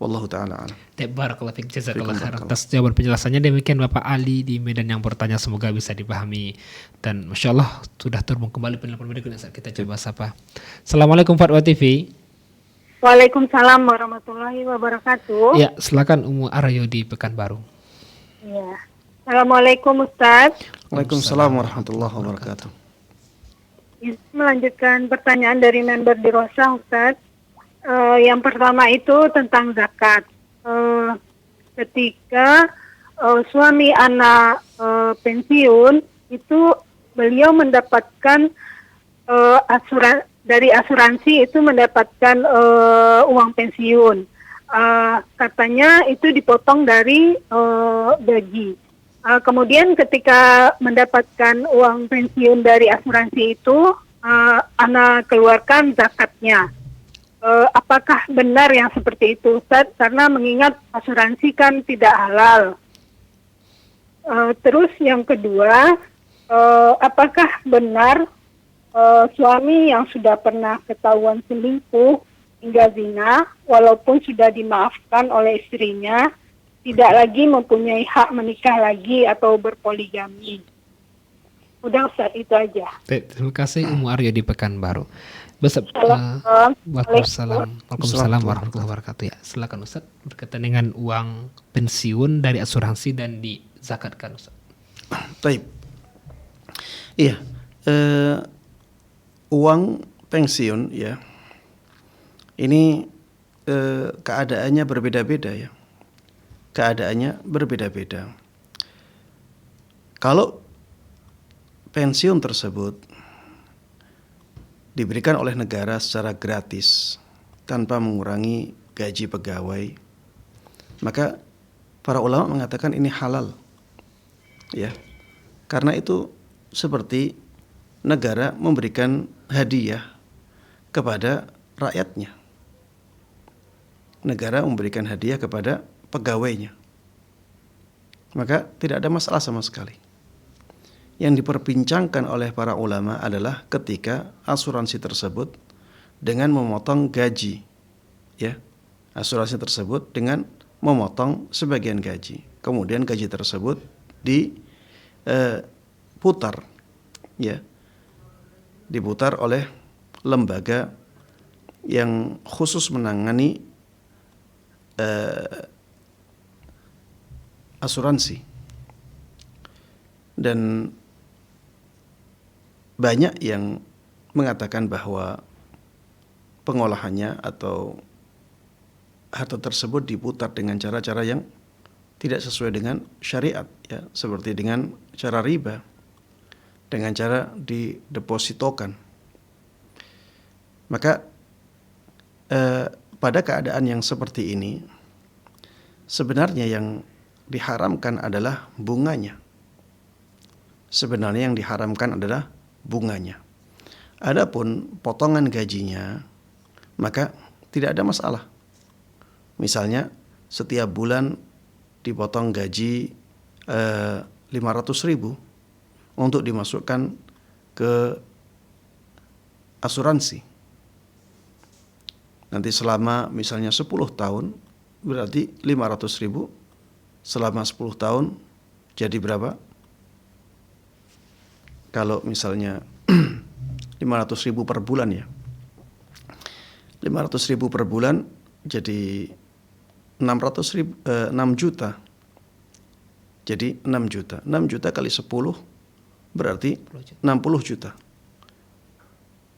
Wallahu taala a'lam. Barakallahu fiik, jazakallahu khairan atas jawaban penjelasannya. Demikian Bapak Ali di Medan yang bertanya, semoga bisa dipahami. Dan Masya Allah sudah terhubung kembali penelpon berikutnya. Kita coba sapa. Assalamualaikum Fatwa TV. Waalaikumsalam warahmatullahi wabarakatuh. Ya, silakan Umu Aryo di Pekanbaru. Ya. Assalamualaikum Ustaz. Waalaikumsalam warahmatullahi wabarakatuh. Melanjutkan pertanyaan dari member di Rosa Ustaz. Yang pertama itu tentang zakat. Ketika suami anak pensiun itu beliau mendapatkan dari asuransi itu mendapatkan uang pensiun. Katanya itu dipotong dari gaji. Kemudian ketika mendapatkan uang pensiun dari asuransi itu, anak keluarkan zakatnya. Apakah benar yang seperti itu, Ustaz? Karena mengingat asuransi kan tidak halal. Terus yang kedua, apakah benar suami yang sudah pernah ketahuan selingkuh hingga zina, walaupun sudah dimaafkan oleh istrinya, tidak lagi mempunyai hak menikah lagi atau berpoligami? Udah Ustaz, itu aja. Terima kasih Umu Aryo di Pekanbaru. Waalaikumsalam. Waalaikumsalam warahmatullahi wabarakatuh. Ya, silakan Ustaz, berkaitan dengan uang pensiun dari asuransi dan dizakatkan Ustaz. Baik. Iya. Uang pensiun ya. Ini keadaannya berbeda-beda ya. Keadaannya berbeda-beda. Kalau pensiun tersebut diberikan oleh negara secara gratis tanpa mengurangi gaji pegawai, maka para ulama mengatakan ini halal. Ya. Karena itu seperti negara memberikan hadiah kepada rakyatnya. Negara memberikan hadiah kepada pegawainya. Maka tidak ada masalah sama sekali. Yang diperbincangkan oleh para ulama adalah ketika asuransi tersebut dengan memotong gaji. Ya. Asuransi tersebut dengan memotong sebagian gaji. Kemudian gaji tersebut diputar, ya, diputar oleh lembaga yang khusus menangani asuransi. Dan banyak yang mengatakan bahwa pengolahannya atau harta tersebut diputar dengan cara-cara yang tidak sesuai dengan syariat, ya, seperti dengan cara riba, dengan cara didepositokan. Maka pada keadaan yang seperti ini, sebenarnya yang diharamkan adalah bunganya. Sebenarnya yang diharamkan adalah bunganya. Adapun potongan gajinya, maka tidak ada masalah. Misalnya setiap bulan dipotong gaji 500.000 untuk dimasukkan ke asuransi. Nanti selama misalnya 10 tahun berarti 500.000 selama 10 tahun jadi berapa? Kalau misalnya 500.000 per bulan ya. 500.000 per bulan jadi 6 juta. Jadi 6 juta. 6 juta kali 10 berarti 60 juta.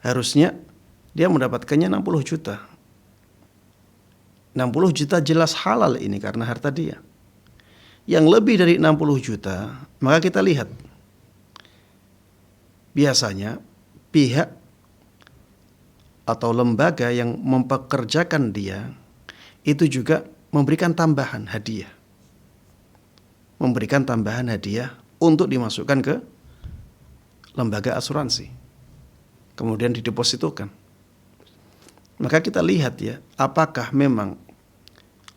Harusnya dia mendapatkannya 60 juta. 60 juta jelas halal ini karena harta dia. Yang lebih dari 60 juta, maka kita lihat. Biasanya pihak atau lembaga yang mempekerjakan dia itu juga memberikan tambahan hadiah. Memberikan tambahan hadiah untuk dimasukkan ke lembaga asuransi. Kemudian didepositokan. Maka kita lihat ya, apakah memang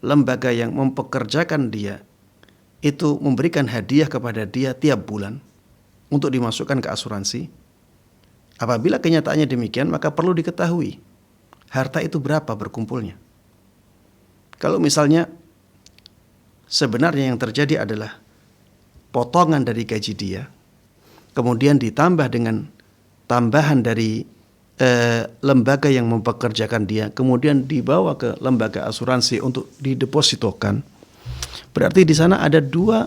lembaga yang mempekerjakan dia itu memberikan hadiah kepada dia tiap bulan untuk dimasukkan ke asuransi. Apabila kenyataannya demikian, maka perlu diketahui harta itu berapa berkumpulnya. Kalau misalnya sebenarnya yang terjadi adalah potongan dari gaji dia, kemudian ditambah dengan tambahan dari lembaga yang mempekerjakan dia kemudian dibawa ke lembaga asuransi untuk didepositokan, berarti di sana ada dua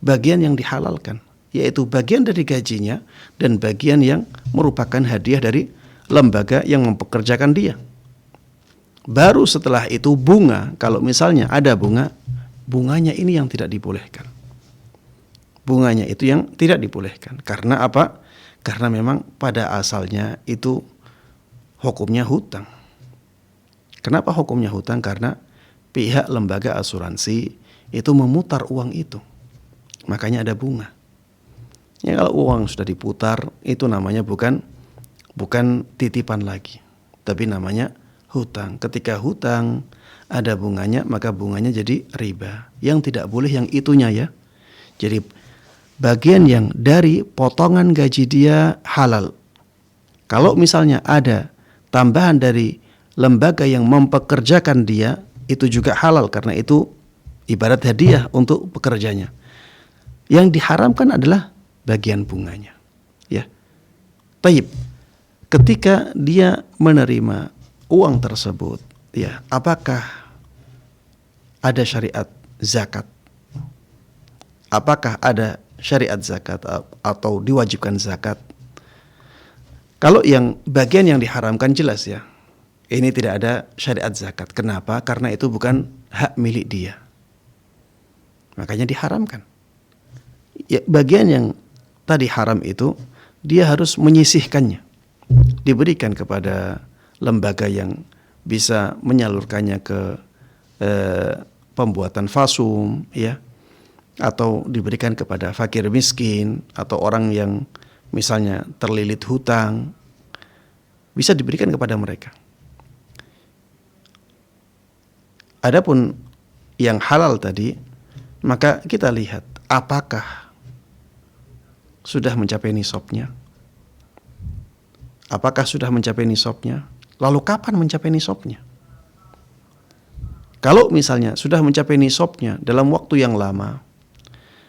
bagian yang dihalalkan, yaitu bagian dari gajinya dan bagian yang merupakan hadiah dari lembaga yang mempekerjakan dia. Baru setelah itu bunga, kalau misalnya ada bunga, bunganya ini yang tidak dibolehkan. Bunganya itu yang tidak dibolehkan. Karena apa? Karena memang pada asalnya itu hukumnya hutang. Kenapa hukumnya hutang? Karena pihak lembaga asuransi itu memutar uang itu. Makanya ada bunga. Ya, kalau uang sudah diputar, itu namanya bukan titipan lagi, tapi namanya hutang. Ketika hutang ada bunganya, maka bunganya jadi riba. Yang tidak boleh yang itunya ya. Jadi bagian yang dari potongan gaji dia halal. Kalau misalnya ada tambahan dari lembaga yang mempekerjakan dia, itu juga halal karena itu ibarat hadiah untuk pekerjanya. Yang diharamkan adalah bagian bunganya. Ya. Taib. Ketika dia menerima uang tersebut, ya, apakah ada syariat zakat? Apakah ada syariat zakat atau diwajibkan zakat? Kalau yang bagian yang diharamkan jelas ya, ini tidak ada syariat zakat. Kenapa? Karena itu bukan hak milik dia. Makanya diharamkan. Ya, bagian yang tadi haram itu dia harus menyisihkannya, diberikan kepada lembaga yang bisa menyalurkannya ke pembuatan fasum, ya, atau diberikan kepada fakir miskin atau orang yang misalnya terlilit hutang, bisa diberikan kepada mereka. Adapun yang halal tadi, maka kita lihat apakah sudah mencapai nisabnya. Apakah sudah mencapai nisabnya? Lalu kapan mencapai nisabnya? Kalau misalnya sudah mencapai nisabnya dalam waktu yang lama,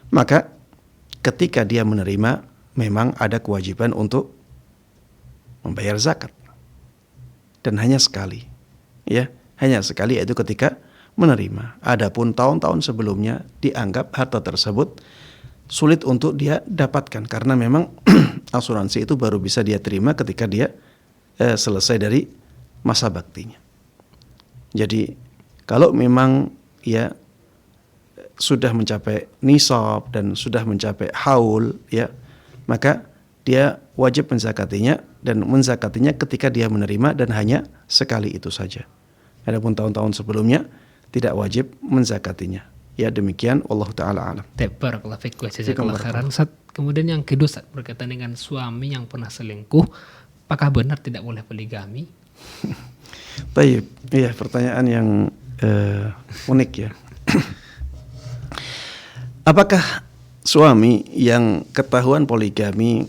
maka ketika dia menerima memang ada kewajiban untuk membayar zakat. Dan hanya sekali. Ya, hanya sekali, yaitu ketika menerima. Adapun tahun-tahun sebelumnya dianggap harta tersebut sulit untuk dia dapatkan karena memang asuransi itu baru bisa dia terima ketika dia selesai dari masa baktinya. Jadi kalau memang ya sudah mencapai nisab dan sudah mencapai haul, ya, maka dia wajib menzakatinya, dan menzakatinya ketika dia menerima dan hanya sekali itu saja. Adapun tahun-tahun sebelumnya tidak wajib menzakatinya. Ya, demikian, wallahu taala alam. Barakallahu fiik wa jazakallahu khairan. Ustaz, kemudian yang kedua, Ustaz, berkaitan dengan suami yang pernah selingkuh, apakah benar tidak boleh poligami? Baik, iya, pertanyaan yang unik ya. Apakah suami yang ketahuan poligami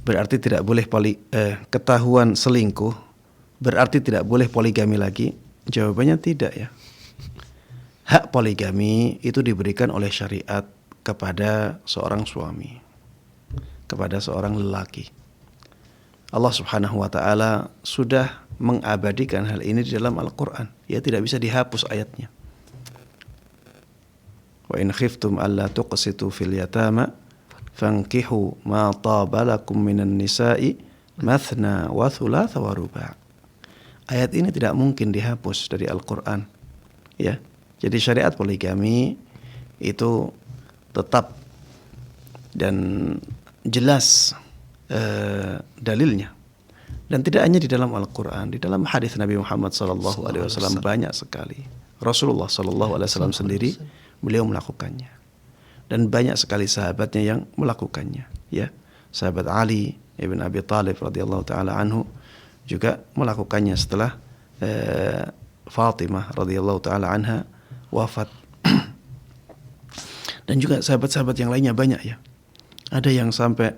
berarti tidak boleh ketahuan selingkuh berarti tidak boleh poligami lagi? Jawabannya tidak ya. Hak poligami itu diberikan oleh syariat kepada seorang suami, kepada seorang lelaki. Allah Subhanahu wa taala sudah mengabadikan hal ini di dalam Al-Qur'an. Ya, tidak bisa dihapus ayatnya. Wa in khiftum alla tuqsitu fil yatama fankihu ma taba lakum minan nisa'i mathna wa thulatha wa ruba'. Ayat ini tidak mungkin dihapus dari Al-Qur'an. Ya. Jadi syariat poligami itu tetap dan jelas dalilnya. Dan tidak hanya di dalam Al-Quran, di dalam hadis Nabi Muhammad SAW banyak sekali. Rasulullah SAW sendiri beliau melakukannya, dan banyak sekali sahabatnya yang melakukannya. Ya, sahabat Ali ibn Abi Thalib radhiyallahu taala anhu juga melakukannya setelah Fatimah radhiyallahu taala anha wafat. Dan juga sahabat-sahabat yang lainnya banyak ya. Ada yang sampai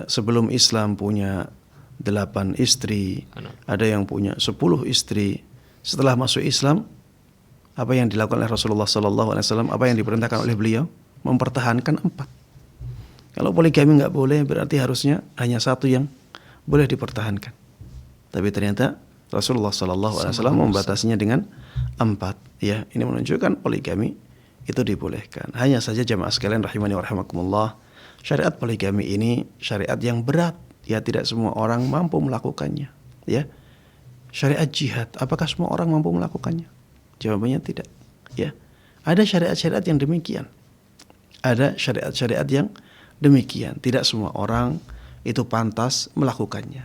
sebelum Islam punya 8 istri, ada yang punya 10 istri. Setelah masuk Islam, apa yang dilakukan oleh Rasulullah SAW, apa yang diperintahkan oleh beliau? Mempertahankan 4. Kalau poligami nggak boleh, berarti harusnya hanya 1 yang boleh dipertahankan. Tapi ternyata Rasulullah SAW membatasinya dengan 4. Ya, ini menunjukkan poligami itu dibolehkan. Hanya saja jamaah sekalian rahimani wa rahimakumullah, syariat poligami ini syariat yang berat. Ya, tidak semua orang mampu melakukannya. Ya, syariat jihad, apakah semua orang mampu melakukannya? Jawabannya tidak. Ya, ada syariat-syariat yang demikian. Ada syariat-syariat yang demikian. Tidak semua orang itu pantas melakukannya.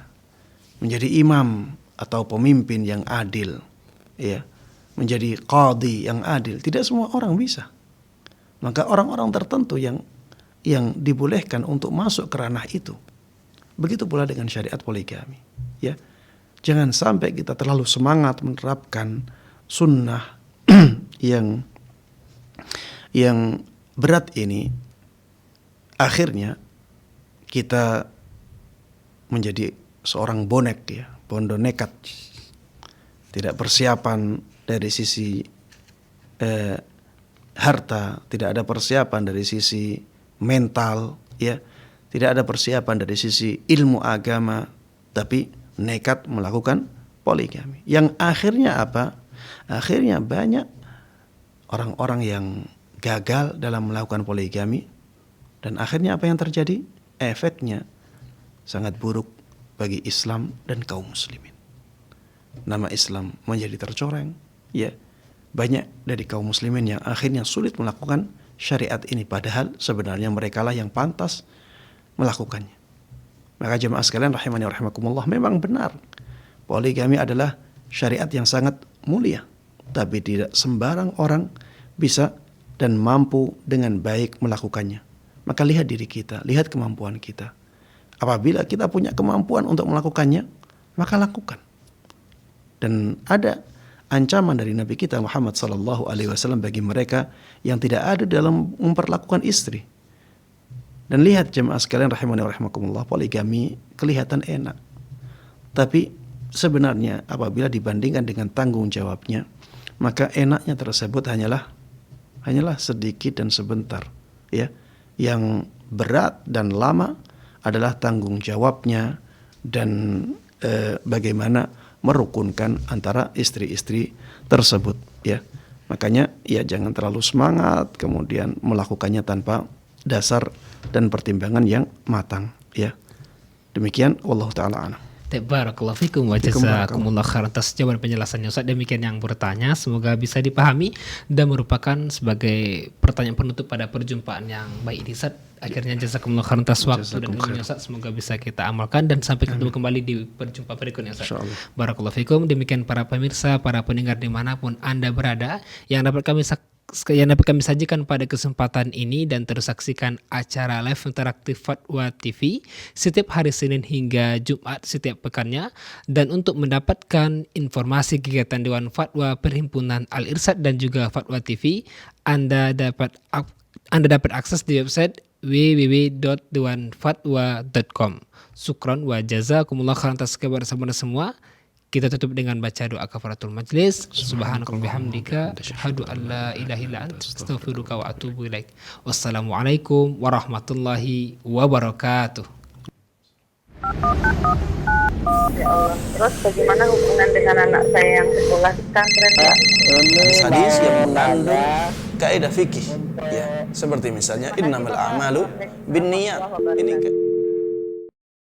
Menjadi imam atau pemimpin yang adil, ya, menjadi qadhi yang adil, tidak semua orang bisa. Maka orang-orang tertentu yang dibolehkan untuk masuk ke ranah itu. Begitu pula dengan syariat poligami, ya. Jangan sampai kita terlalu semangat menerapkan sunnah yang berat ini, akhirnya kita menjadi seorang bonek, ya, bondo nekat, tidak persiapan dari sisi harta, tidak ada persiapan dari sisi mental, ya, tidak ada persiapan dari sisi ilmu agama, tapi nekat melakukan poligami. Yang akhirnya apa? Akhirnya banyak orang-orang yang gagal dalam melakukan poligami, dan akhirnya apa yang terjadi? Efeknya sangat buruk bagi Islam dan kaum muslimin. Nama Islam menjadi tercoreng, ya. Banyak dari kaum muslimin yang akhirnya sulit melakukan syariat ini, padahal sebenarnya merekalah yang pantas melakukannya. Maka jemaah sekalian rahimani wa rahimakumullah, memang benar poligami adalah syariat yang sangat mulia, tapi tidak sembarang orang bisa dan mampu dengan baik melakukannya. Maka lihat diri kita, lihat kemampuan kita. Apabila kita punya kemampuan untuk melakukannya, maka lakukan. Dan ada ancaman dari Nabi kita Muhammad SAW bagi mereka yang tidak ada dalam memperlakukan istri. Dan lihat jemaah sekalian rahimani wa rahimakumullah, poligami kelihatan enak, tapi sebenarnya apabila dibandingkan dengan tanggung jawabnya, maka enaknya tersebut hanyalah sedikit dan sebentar, ya. Yang berat dan lama adalah tanggung jawabnya dan bagaimana merukunkan antara istri-istri tersebut, ya. Makanya ya jangan terlalu semangat kemudian melakukannya tanpa dasar dan pertimbangan yang matang, ya. Demikian wallahu taala a'lam. Barakallahu fikum wa jazakumullah khairan atas jawaban penjelasannya Ustaz. Demikian yang bertanya, semoga bisa dipahami dan merupakan sebagai pertanyaan penutup pada perjumpaan yang baik ini Ustaz. Akhirnya jazakumullah khairan atas waktu dan ilmunya Ustaz, semoga bisa kita amalkan dan sampai ketemu kembali di perjumpaan berikutnya Ustaz. Barakallahu fikum. Demikian para pemirsa, para pendengar dimanapun Anda berada, yang dapat kami sajikan pada kesempatan ini, dan terus saksikan acara live interaktif Fatwa TV setiap hari Senin hingga Jumat setiap pekannya. Dan untuk mendapatkan informasi kegiatan Dewan Fatwa Perhimpunan Al-Irsyad dan juga Fatwa TV, Anda dapat akses di website www.dewanfatwa.com. Syukran wa jazakumullah khairan atas kebersamaan semua. Kita tutup dengan baca doa kafaratul majlis. Subhanakallahumma bihamdika asyhadu an la ilaha illa anta astaghfiruka wa atubu ilaik. Wassalamualaikum warahmatullahi wabarakatuh. Ya Allah, terus bagaimana hubungan dengan anak saya yang sekolah di pesantren, Pak? Hadis yang mengandung kaidah fikih, ya, seperti misalnya innamal a'malu binniyat. Ini